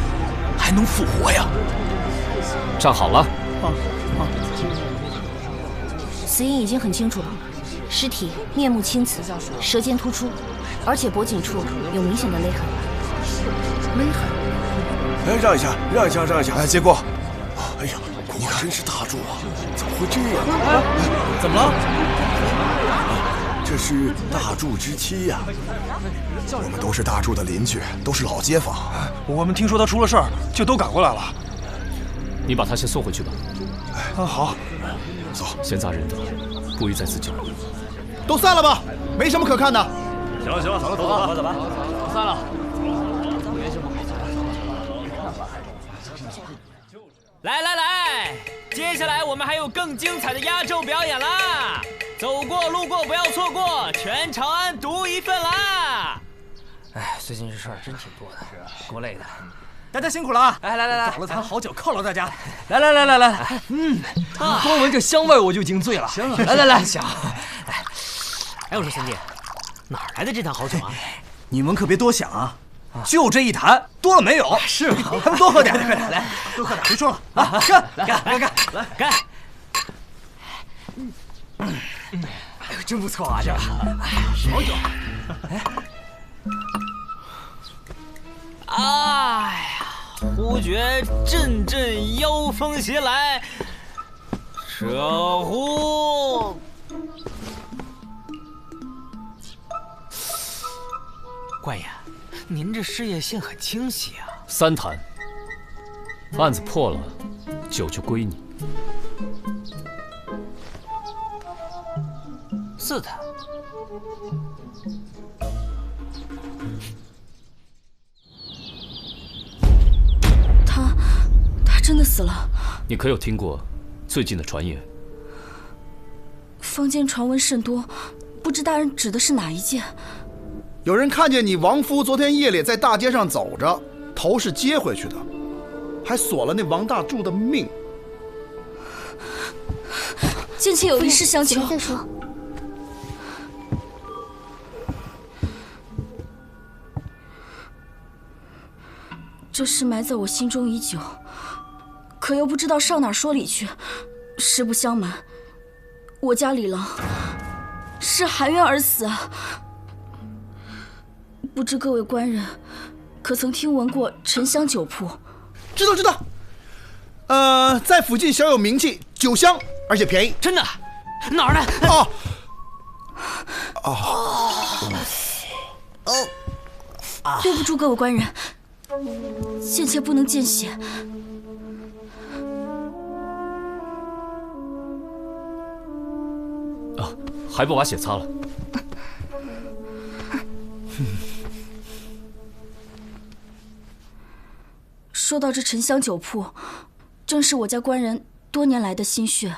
还能复活呀？站好了。死因已经很清楚了，尸体面目青紫，舌尖突出，而且脖颈处有明显的勒痕。勒痕？哎，让一下，让一下，让一下！哎，接过。哎呀，你看，真是大柱啊！怎么会这样？怎么了？这是大柱之妻呀。我们都是大柱的邻居，都是老街坊。我们听说他出了事儿，就都赶过来了。你把他先送回去吧。啊，好。走，闲杂人等，不宜再自救。都散了吧，没什么可看的。行了行了，走了走吧走吧，散了。来来来，接下来我们还有更精彩的压轴表演啦！走过路过不要错过，全长安独一份啦！哎，最近这事儿真挺多的，够累的。大家辛苦了啊！哎，来，找了咱好酒犒劳大家。来，光闻这香味我就已经醉了。行，来，行。哎，我说兄弟，哪儿来的这坛好酒啊？你们可别多想啊，就这一坛，多了没有？是，还不多喝点，快点，来，多喝点。别说了啊，干！哎呦，真不错啊，这好酒。哎呀，忽觉阵阵妖风袭来，这乎……官爷，您这事业线很清晰啊。3坛，案子破了，酒就归你。似的。他真的死了。你可有听过最近的传言？坊间传闻甚多，不知大人指的是哪一件？有人看见你亡夫昨天夜里在大街上走着，头是接回去的，还锁了那王大柱的命。贱妾有一事相求。再说。这事埋在我心中已久，可又不知道上哪儿说理去。实不相瞒，我家李郎是含冤而死啊！不知各位官人可曾听闻过沉香酒铺？知道。在附近小有名气，酒香而且便宜。真的？哪儿的？对不住各位官人，贱妾不能见血。还不把血擦了？说到这沉香酒铺，正是我家官人多年来的心血。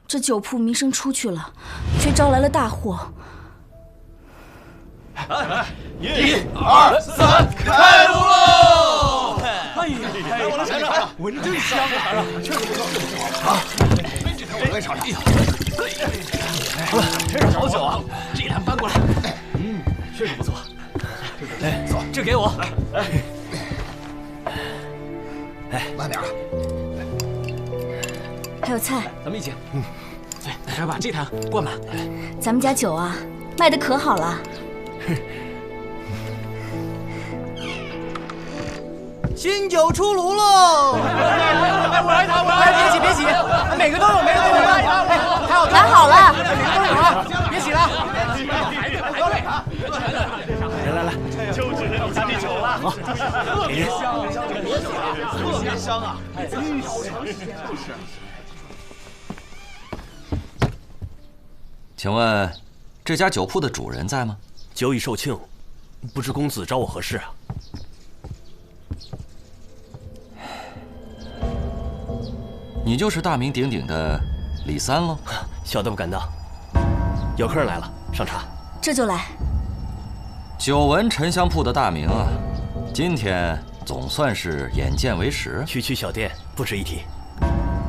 这酒铺名声出去了，却招来了大祸。1、2、3，开炉喽！哎呀，闻真香啊！确实不错。我来尝尝。好了，真是好酒啊！这两搬过来。确实不错。哎，走，这给我。慢点啊。还有菜，咱们一起。来把这坛灌满。咱们家酒啊，卖得可好了。新酒出炉喽！我来一坛，别洗，每个都有，太好了，每个都有啊！别洗了。来，就指着你家这酒了，特别香，特别香啊！请问这家酒铺的主人在吗？酒已售罄，不知公子找我何事啊？你就是大名鼎鼎的李三喽？小的不敢当。有客人来了，上茶。这就来。久闻沉香铺的大名啊，今天总算是眼见为实。区小店不值一提。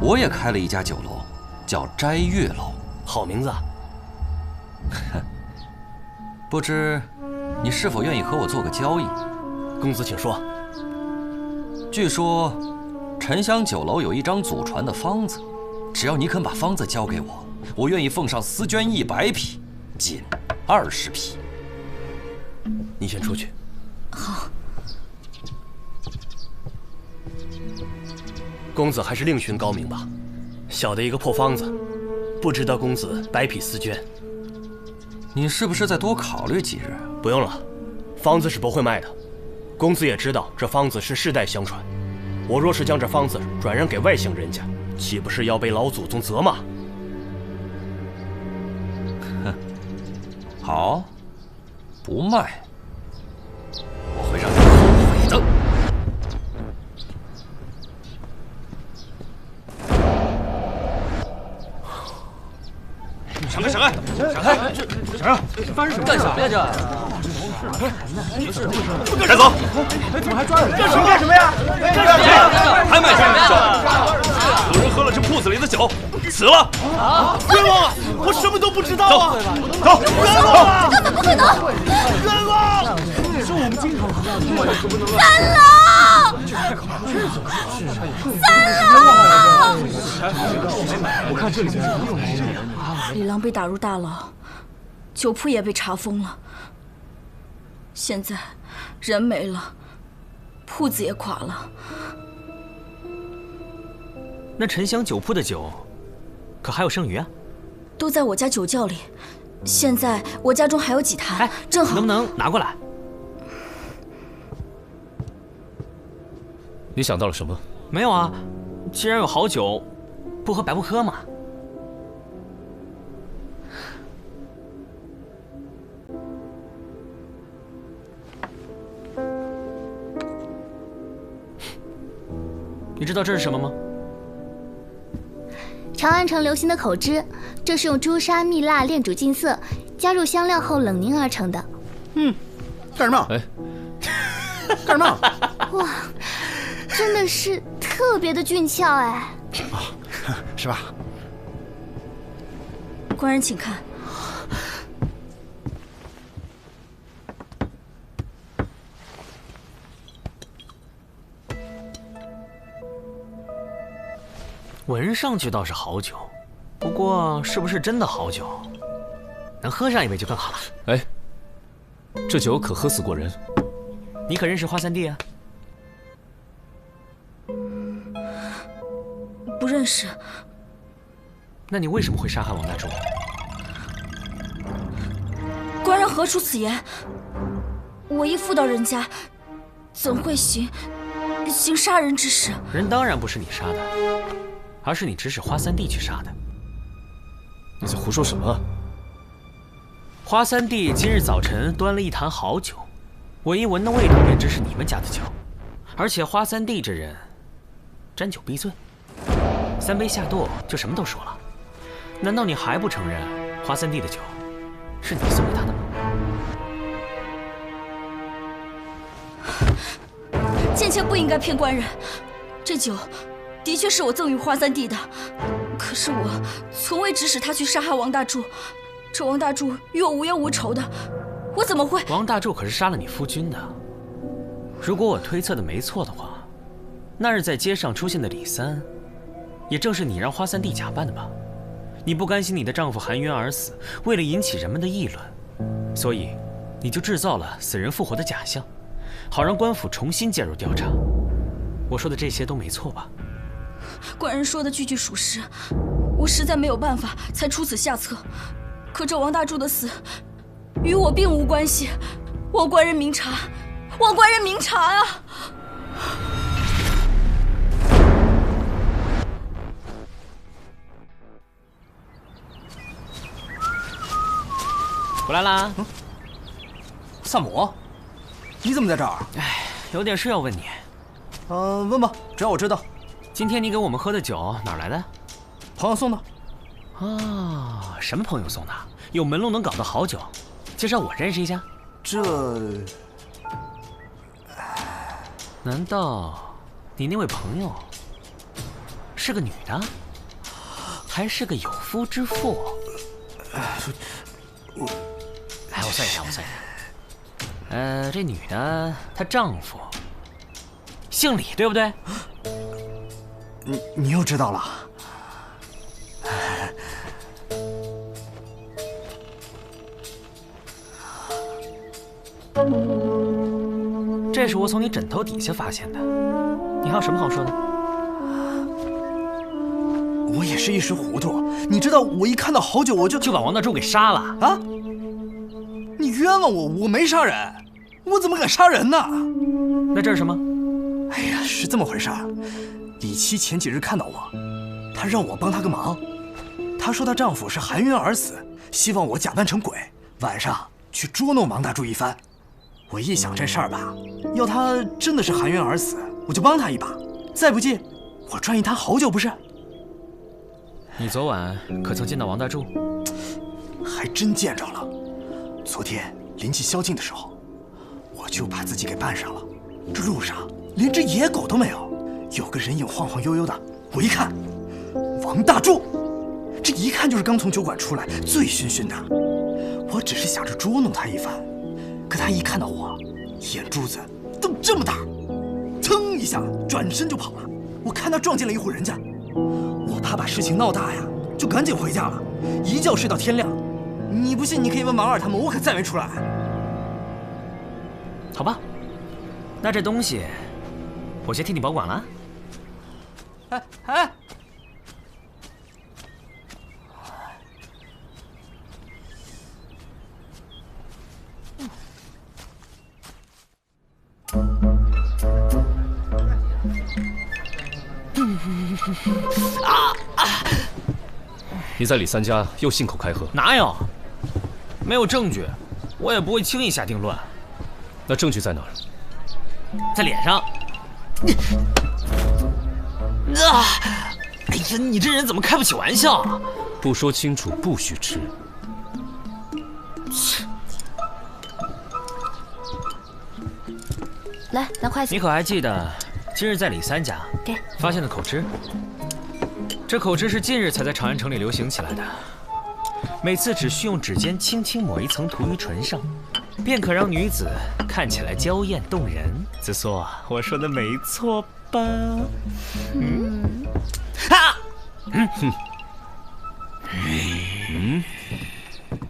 我也开了一家酒楼，叫摘月楼，好名字啊。不知你是否愿意和我做个交易？公子请说。据说沉香酒楼有一张祖传的方子，只要你肯把方子交给我，我愿意奉上丝绢100匹，锦20匹。你先出去。好。公子还是另寻高明吧。小的一个破方子，不值得公子100匹丝绢。你是不是再多考虑几日？不用了，方子是不会卖的。公子也知道，这方子是世代相传。我若是将这方子转让给外姓人家，岂不是要被老祖宗责骂？哼，好，不卖，我会让你后悔的。闪开！发生什么？干啥呀这？开走！怎么还抓人？干什么呀？还卖什么酒？有人喝了这铺子里的酒，死了！冤枉啊！我什么都不知道啊！走！冤枉啊！根本不可能！冤枉！是我们经常三郎！我看这里就是没有毛病。李郎被打入大牢，酒铺也被查封了。现在人没了，铺子也垮了。那沉香酒铺的酒，可还有剩余啊？都在我家酒窖里。现在我家中还有几坛，正好。能不能拿过来？你想到了什么？没有啊，既然有好酒，不喝白不喝嘛。你知道这是什么吗？长安城流行的口脂，这是用朱砂、蜜蜡炼煮净色，加入香料后冷凝而成的。干什么？哎，干什么？哇，真的是特别的俊俏哎。是吧？官人请看。闻上去倒是好酒，不过是不是真的好酒？能喝上一杯就更好了。哎，这酒可喝死过人。你可认识花三弟啊？不认识。那你为什么会杀害王大柱？官人何出此言？我一妇道人家，怎会行杀人之事？人当然不是你杀的，而是你指使花三弟去杀的。你在胡说什么？花三弟今日早晨端了一坛好酒，我一闻那味道便知是你们家的酒，而且花三弟这人沾酒必醉，3杯下肚就什么都说了。难道你还不承认花三弟的酒是你送给他的吗？贱妾不应该骗官人，这酒的确是我赠予花三弟的，可是我从未指使他去杀害王大柱。这王大柱与我无冤无仇的，我怎么会？王大柱可是杀了你夫君的。如果我推测的没错的话，那日在街上出现的李三，也正是你让花三弟假扮的吧？你不甘心你的丈夫含冤而死，为了引起人们的议论，所以你就制造了死人复活的假象，好让官府重新介入调查。我说的这些都没错吧？官人说的句句属实，我实在没有办法才出此下策。可这王大柱的死与我并无关系，望官人明察，望官人明察啊！回来啦，萨姆，你怎么在这儿？哎，有点事要问你。问吧，只要我知道。今天你给我们喝的酒哪儿来的？朋友送的。啊，什么朋友送的？有门路能搞的好酒，介绍我认识一下。难道你那位朋友是个女的，还是个有夫之妇？我算一下。这女的她丈夫姓李，对不对？你又知道了。这是我从你枕头底下发现的，你还有什么好说的？我也是一时糊涂，你知道，我一看到好酒我就把王大柱给杀了啊！你冤枉我，我没杀人，我怎么敢杀人呢？那这是什么？哎呀，是这么回事儿。李七前几日看到我，她让我帮她个忙。她说她丈夫是含冤而死，希望我假扮成鬼，晚上去捉弄王大柱一番。我一想这事儿吧，要他真的是含冤而死，我就帮他一把，再不济，我赚一坛好酒不是？你昨晚可曾见到王大柱？还真见着了。昨天临近宵禁的时候，我就把自己给扮上了。这路上连只野狗都没有，有个人影晃晃悠悠的。我一看，王大柱，这一看就是刚从酒馆出来，醉醺醺的。我只是想着捉弄他一番。可他一看到我，眼珠子都这么大，噌一下转身就跑了。我看他撞进了一户人家，我怕把事情闹大呀，就赶紧回家了，一觉睡到天亮。你不信，你可以问王二他们，我可再没出来。好吧，那这东西我先替你保管了。哎。你在李三家又信口开河？哪有？没有证据，我也不会轻易下定论。那证据在哪儿？在脸上。哎呀，你这人怎么开不起玩笑啊？不说清楚不许吃。来，拿筷子。你可还记得今日在李三家发现的口汁？这口汁是近日才在长安城里流行起来的。每次只需用指尖轻轻抹一层涂于唇上，便可让女子看起来娇艳动人。子苏，我说的没错吧？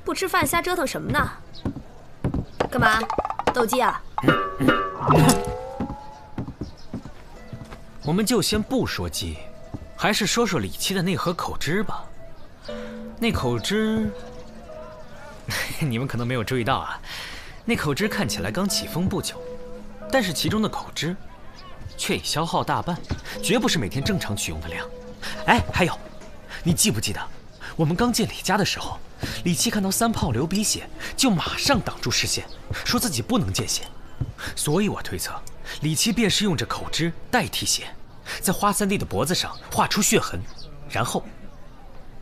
不吃饭瞎折腾什么呢？干嘛？斗鸡啊？我们就先不说鸡，还是说说李七的那盒口汁吧。那口汁，你们可能没有注意到啊，那口汁看起来刚起封不久，但是其中的口汁却已消耗大半，绝不是每天正常取用的量。哎，还有，你记不记得我们刚进李家的时候，李七看到三炮流鼻血，就马上挡住视线，说自己不能见血。所以我推测，李七便是用这口汁代替血，在花三弟的脖子上画出血痕，然后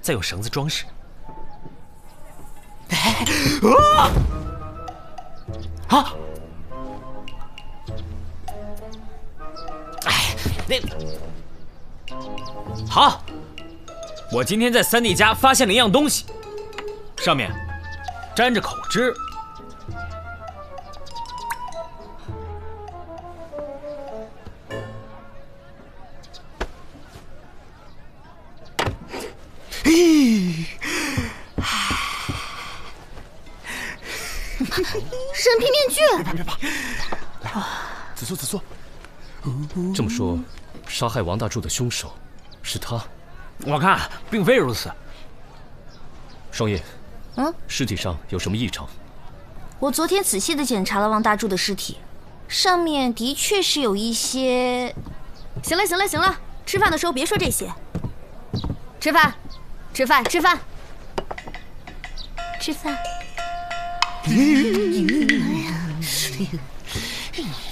再用绳子装饰。啊！哎，好，我今天在三弟家发现了一样东西，上面沾着口汁。神皮面具！别怕！来，子苏，子苏。这么说，杀害王大柱的凶手是他？我看并非如此。双叶，尸体上有什么异常？我昨天仔细地检查了王大柱的尸体，上面的确是有一些……行了，行了，行了，吃饭的时候别说这些。吃饭，吃饭，吃饭，吃饭。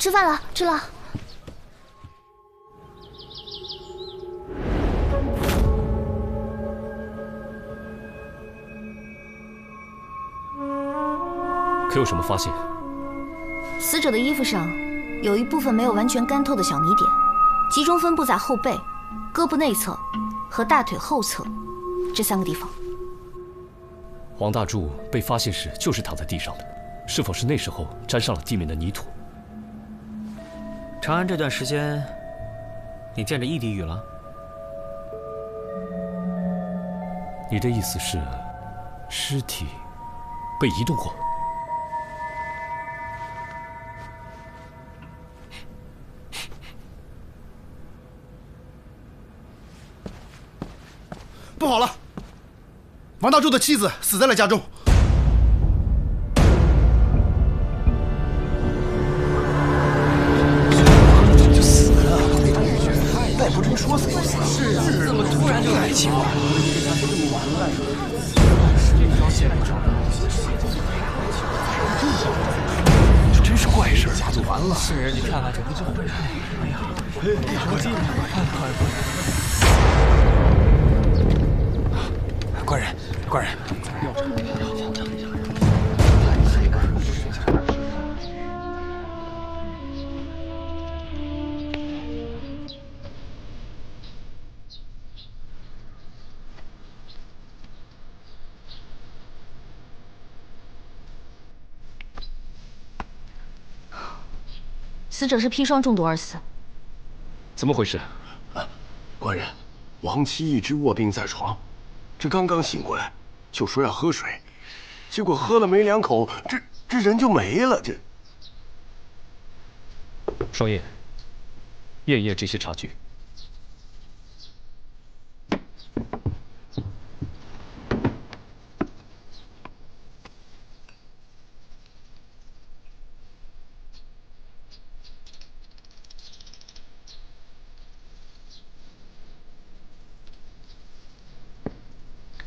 吃饭了，吃了。可有什么发现？死者的衣服上有一部分没有完全干透的小泥点，集中分布在后背、胳膊内侧和大腿后侧这3个地方。王大柱被发现时就是躺在地上的，是否是那时候沾上了地面的泥土？长安这段时间，你见着异地雨了？你的意思是，尸体被移动过？不好了！王大柱的妻子死在了家中。就死了，但不是说死就死了。是啊，怎么突然就来奇怪？这真是怪事，家就完了。是，你看看这不就……哎呀，手机，官人，官人。死者是砒霜中毒而死。怎么回事？官人，亡妻一直卧病在床，这刚刚醒过来，就说要喝水，结果喝了没2口，这人就没了。这双叶，验一验这些茶具。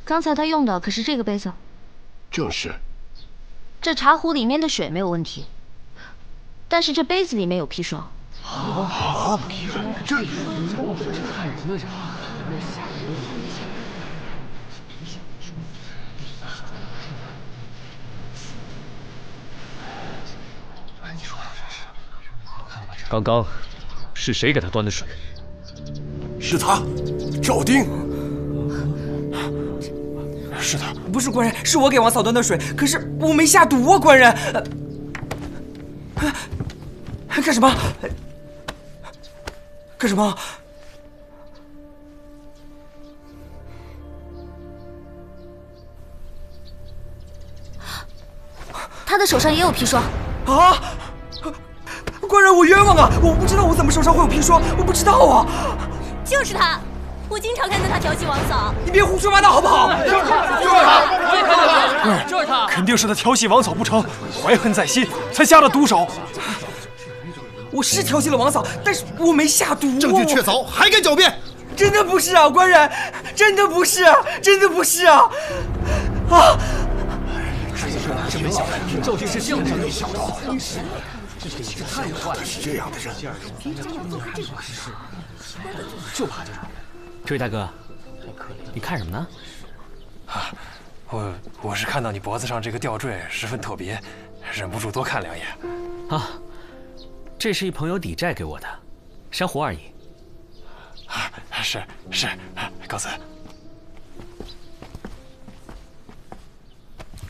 刚才他用的可是这个杯子。正是。这茶壶里面的水没有问题，但是这杯子里面有砒霜，好，这刚刚是谁给他端的水？是他，赵丁。是他，不是官人，是我给王嫂端的水，可是我没下毒啊，官人。干什么？干什么？他的手上也有砒霜。啊！官人，我冤枉啊！我不知道我怎么手上会有砒霜，我不知道啊。就是他，我经常看到他调戏王嫂。你别胡说八道好不好？就是他，我也看到他，就是他，肯定是他调戏王嫂不成，怀恨在心，才下了毒手。我是调戏了王嫂，但是我没下毒。证据确凿，还敢狡辩？真的不是啊，官人，真的不是，真的不是啊！啊！这没想到，究竟是这样的小偷。这太坏了，是这样的人。就怕这种人。这位大哥，你看什么呢？啊，我是看到你脖子上这个吊坠十分特别，忍不住多看两眼。啊，这是一朋友抵债给我的，珊瑚而已。啊，是，告辞。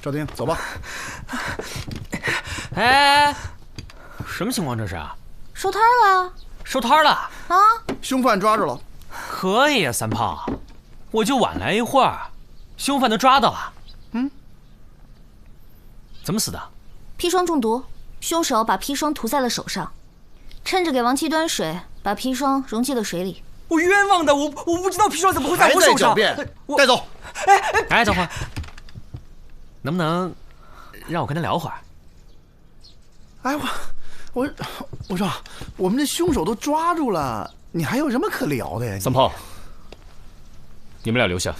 赵丁，走吧。哎，什么情况这是？收摊了。收摊了啊！凶犯抓住了。可以啊，三胖，我就晚来一会儿，凶犯都抓到了。嗯，怎么死的？砒霜中毒，凶手把砒霜涂在了手上，趁着给王七端水，把砒霜溶进了水里。我冤枉的，我不知道砒霜怎么会在我手上。还在狡辩，带走。哎，等会儿，能不能让我跟他聊会儿？哎，我说，我们这凶手都抓住了，你还有什么可聊的呀？三胖，你们俩留下。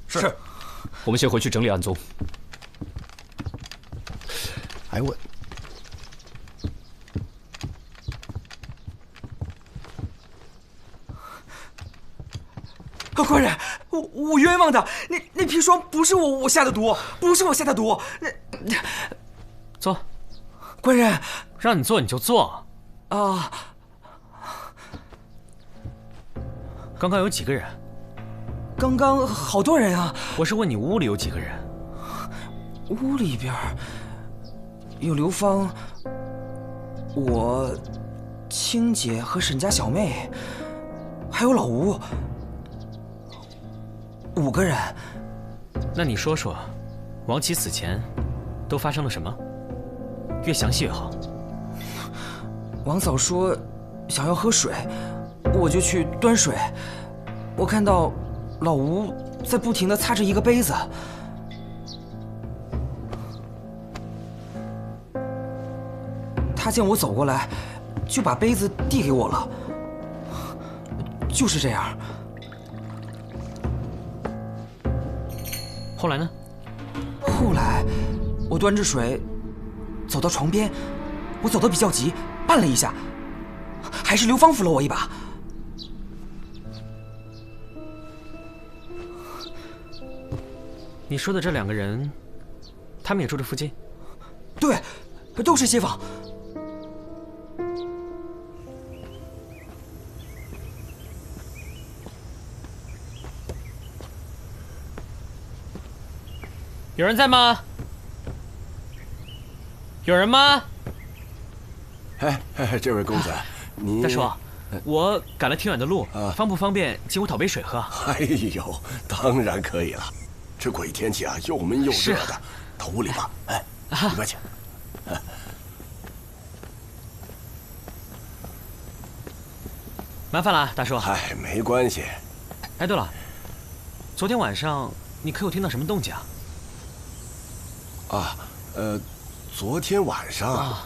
是。我们先回去整理案宗。哎我。官人，我冤枉的，那砒霜不是我下的毒，不是我下的毒。坐。官人，让你坐你就坐。啊。刚刚有几个人？刚刚好多人啊。我是问你屋里有几个人？屋里边有刘芳，我、青姐和沈家小妹，还有老吴。5个人。那你说说，王琦死前都发生了什么？越详细越好。王嫂说想要喝水，我就去端水。我看到老吴在不停地擦着一个杯子。他见我走过来，就把杯子递给我了。就是这样。后来呢？后来，我端着水走到床边，我走得比较急，绊了一下，还是刘芳扶了我一把。你说的这2个人，他们也住这附近？对，都是街坊。有人在吗？有人吗？哎，这位公子，你大叔，我赶了挺远的路，方不方便请我讨杯水喝？哎呦，当然可以了。这鬼天气啊，又闷又热的，到屋里吧。哎，里边请。麻烦了，大叔。哎，没关系。哎，对了，昨天晚上你可有听到什么动静啊？昨天晚上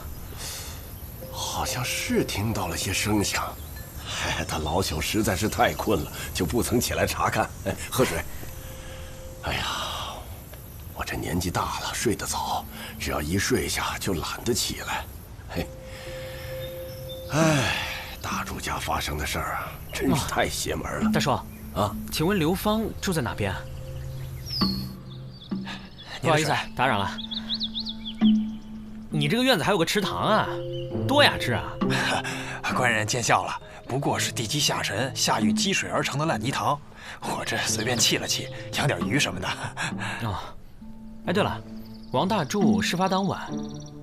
好像是听到了些声响。他老朽实在是太困了，就不曾起来查看。喝水。哎呀，我这年纪大了，睡得早，只要一睡下就懒得起来。嘿，哎，大柱家发生的事儿啊，真是太邪门了。大叔啊，请问刘芳住在哪边？不好意思，打扰了。你这个院子还有个池塘啊，多雅致啊！官人见笑了，不过是地基下沉，下雨积水而成的烂泥塘，我这随便砌了砌，养点鱼什么的。哦，哎，对了，王大柱事发当晚，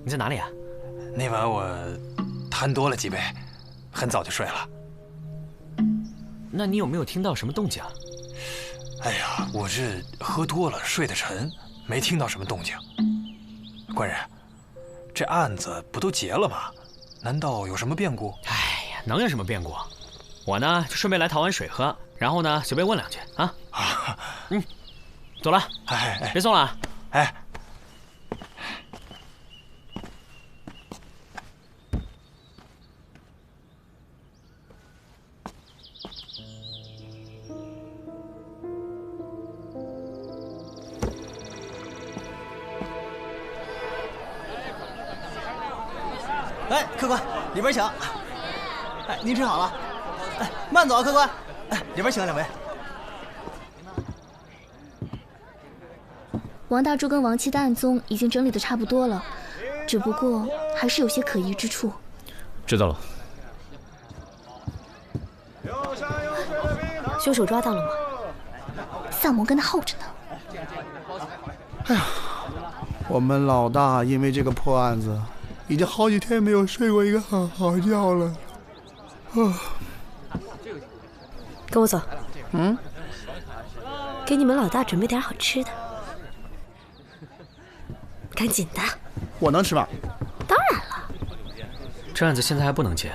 你在哪里啊？那晚我贪多了几杯，很早就睡了。那你有没有听到什么动静？哎呀，我这喝多了，睡得沉，没听到什么动静。官人，这案子不都结了吗？难道有什么变故？哎呀，能有什么变故？我呢就顺便来讨碗水喝，然后呢随便问两句啊。走了，哎，别送了啊。哎。哎，客官，里边请。哎，您吃好了。哎，慢走啊，客官。哎，里边请两位。王大柱跟王七的案宗已经整理的差不多了，只不过还是有些可疑之处。知道了。凶手抓到了吗？萨摩跟他耗着呢。哎呀，我们老大因为这个破案子，已经好几天没有睡过一个好觉了。跟我走。给你们老大准备点好吃的。赶紧的。我能吃吗？当然了。这案子现在还不能结。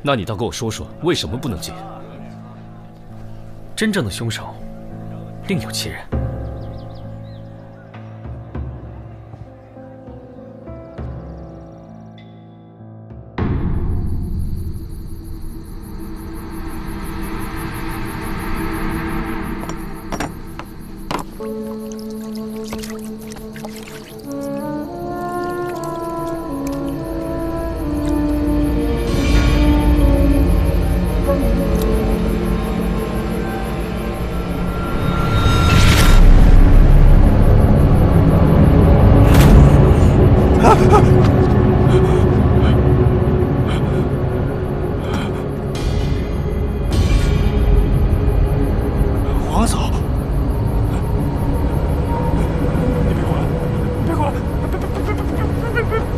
那你倒跟我说说，为什么不能结？真正的凶手另有其人。王嫂，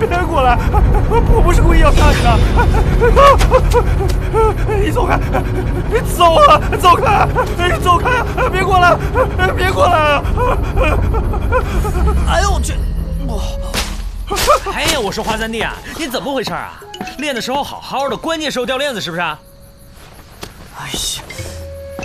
你别过来！我不是故意要杀你的！你走开！你走啊！走开！你走开！别过来！别过来！哎呦我去！哎呀，我说华三弟啊，你怎么回事啊？练的时候好好的，关键时候掉链子是不是？哎呀，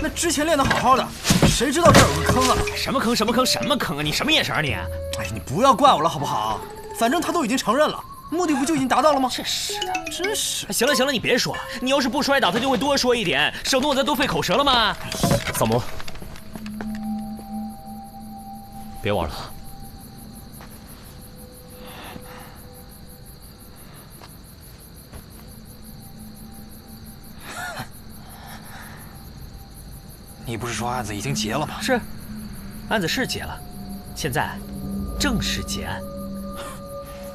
那之前练得好好的，谁知道这儿有个坑啊？什么坑？什么坑？什么坑啊？你什么眼神啊你？哎，你不要怪我了好不好？反正他都已经承认了，目的不就已经达到了吗？真是的，真是。行了行了，你别说，你要是不摔倒，他就会多说一点，省得我再多费口舌了吗？萨摩，别玩了。你不是说案子已经结了吗？是，案子是结了，现在正式结案。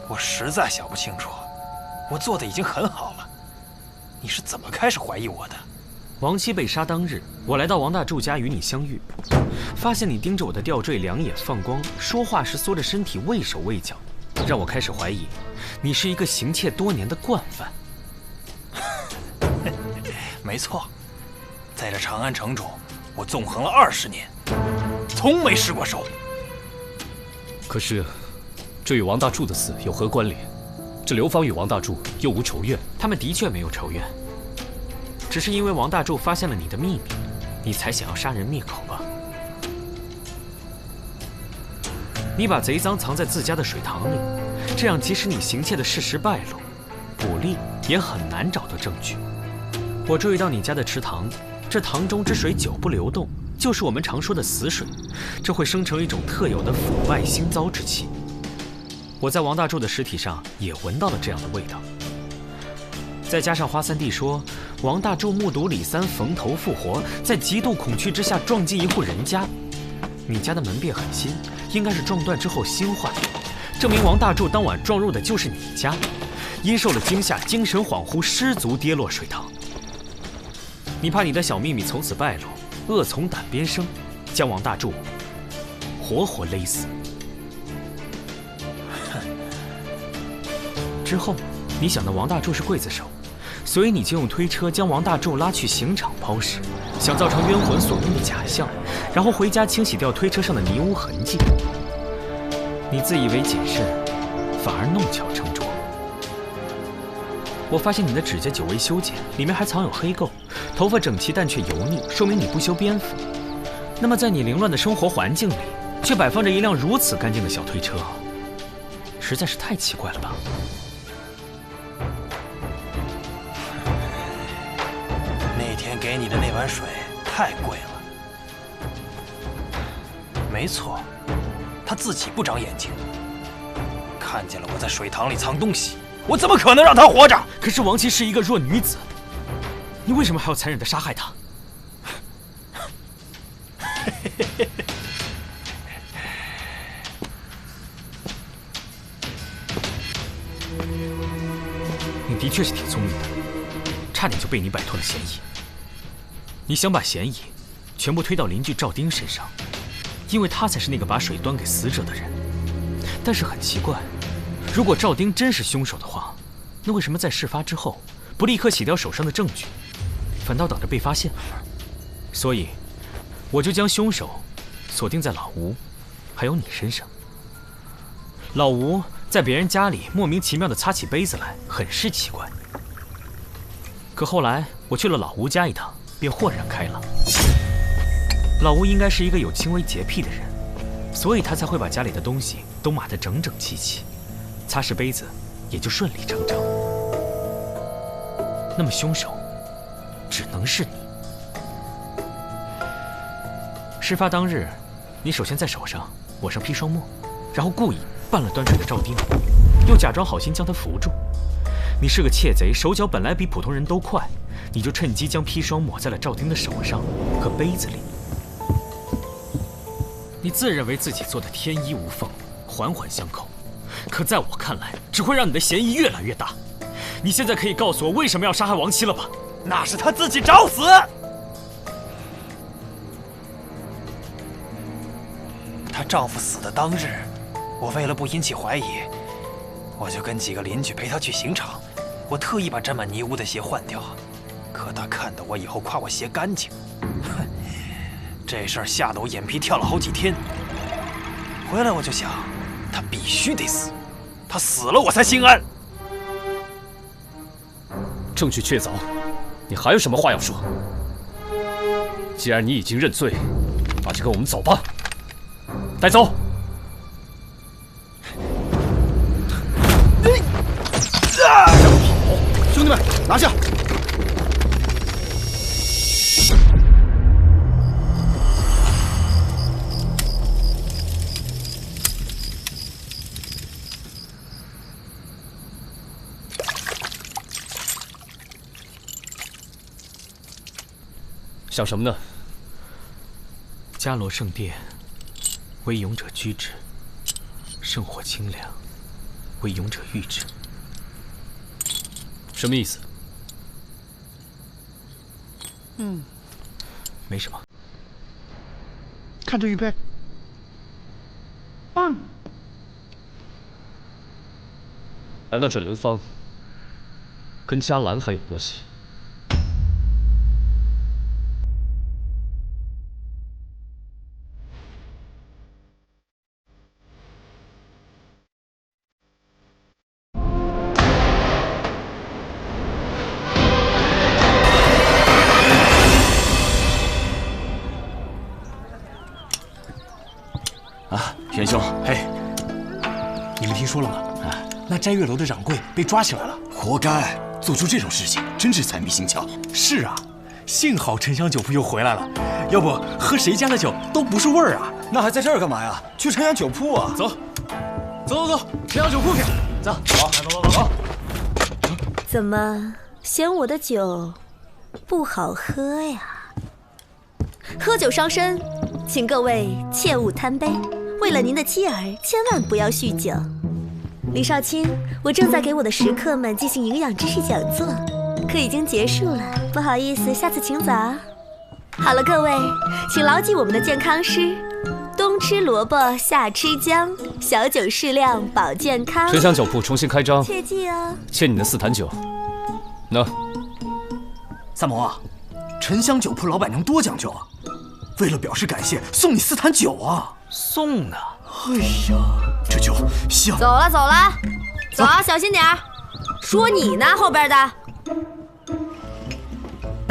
我实在想不清楚，我做的已经很好了，你是怎么开始怀疑我的？王七被杀当日，我来到王大柱家与你相遇，发现你盯着我的吊坠，两眼放光，说话时缩着身体，畏手畏脚，让我开始怀疑你是一个行窃多年的惯犯。没错，在这长安城中，我纵横了20年，从没失过手。可是，这与王大柱的死有何关联？这刘芳与王大柱又无仇怨，他们的确没有仇怨，只是因为王大柱发现了你的秘密，你才想要杀人灭口吧？你把贼赃藏在自家的水塘里，这样即使你行窃的事实败露，捕吏也很难找到证据。我注意到你家的池塘，这塘中之水久不流动，就是我们常说的死水，这会生成一种特有的腐败腥糟之气。我在王大柱的尸体上也闻到了这样的味道。再加上花三弟说，王大柱目睹李三缝头复活，在极度恐惧之下撞进一户人家。你家的门便很新，应该是撞断之后新换，证明王大柱当晚撞入的就是你家，因受了惊吓，精神恍惚，失足跌落水塘。你怕你的小秘密从此败露，恶从胆边生，将王大柱活活勒死。之后，你想到王大柱是刽子手，所以你就用推车将王大柱拉去刑场抛尸，想造成冤魂所用的假象，然后回家清洗掉推车上的泥污痕迹。你自以为谨慎，反而弄巧成拙。我发现你的指甲久未修剪，里面还藏有黑垢，头发整齐但却油腻，说明你不修边幅。那么在你凌乱的生活环境里，却摆放着一辆如此干净的小推车，实在是太奇怪了吧？那天给你的那碗水太贵了。没错，他自己不长眼睛，看见了我在水塘里藏东西，我怎么可能让他活着？可是王琦是一个弱女子，你为什么还要残忍地杀害她？你的确是挺聪明的，差点就被你摆脱了嫌疑。你想把嫌疑全部推到邻居赵丁身上，因为他才是那个把水端给死者的人。但是很奇怪，如果赵丁真是凶手的话，那为什么在事发之后不立刻洗掉手上的证据，反倒等着被发现？所以，我就将凶手锁定在老吴，还有你身上。老吴在别人家里莫名其妙地擦起杯子来，很是奇怪。可后来我去了老吴家一趟，便豁然开朗。老吴应该是一个有轻微洁癖的人，所以他才会把家里的东西都码得整整齐齐，擦拭杯子也就顺理成章。那么凶手只能是你。事发当日，你首先在手上抹上砒霜沫，然后故意绊了端水的赵丁，又假装好心将他扶住。你是个窃贼，手脚本来比普通人都快，你就趁机将砒霜抹在了赵丁的手上和杯子里。你自认为自己做的天衣无缝，环环相扣，可在我看来，只会让你的嫌疑越来越大。你现在可以告诉我为什么要杀害王琦了吧？那是他自己找死。她丈夫死的当日，我为了不引起怀疑，我就跟几个邻居陪她去刑场。我特意把沾满泥污的鞋换掉，可她看到我以后夸我鞋干净。哼，这事儿吓得我眼皮跳了好几天。回来我就想，她必须得死，她死了我才心安。证据确凿，你还有什么话要说？既然你已经认罪，那就跟我们走吧。带走。兄弟们，拿下！想什么呢？伽罗圣殿，为勇者居之；圣火清凉，为勇者御之。什么意思？没什么。看这玉佩，那这流芳跟嘉兰还有关系？元兄，嘿，你们听说了吗？那摘月楼的掌柜被抓起来了，活该！做出这种事情，真是财迷心窍。是啊，幸好沉香酒铺又回来了，要不喝谁家的酒都不是味儿啊！那还在这儿干嘛呀？去沉香酒铺啊！走，沉香酒铺去，走，走。怎么嫌我的酒不好喝呀？喝酒伤身，请各位切勿贪杯。为了您的妻儿，千万不要酗酒。李少卿，我正在给我的食客们进行营养知识讲座，课已经结束了，不好意思，下次请早。好了，各位，请牢记我们的健康诗：冬吃萝卜，夏吃姜，小酒适量保健康。沉香酒铺重新开张，切记哦。欠你的4坛酒。喏，三毛啊，沉香酒铺老板娘多讲究啊！为了表示感谢，送你4坛酒啊！送呢？哎呀，这酒香。走了，走了，走啊，小心点儿。说你呢，后边的。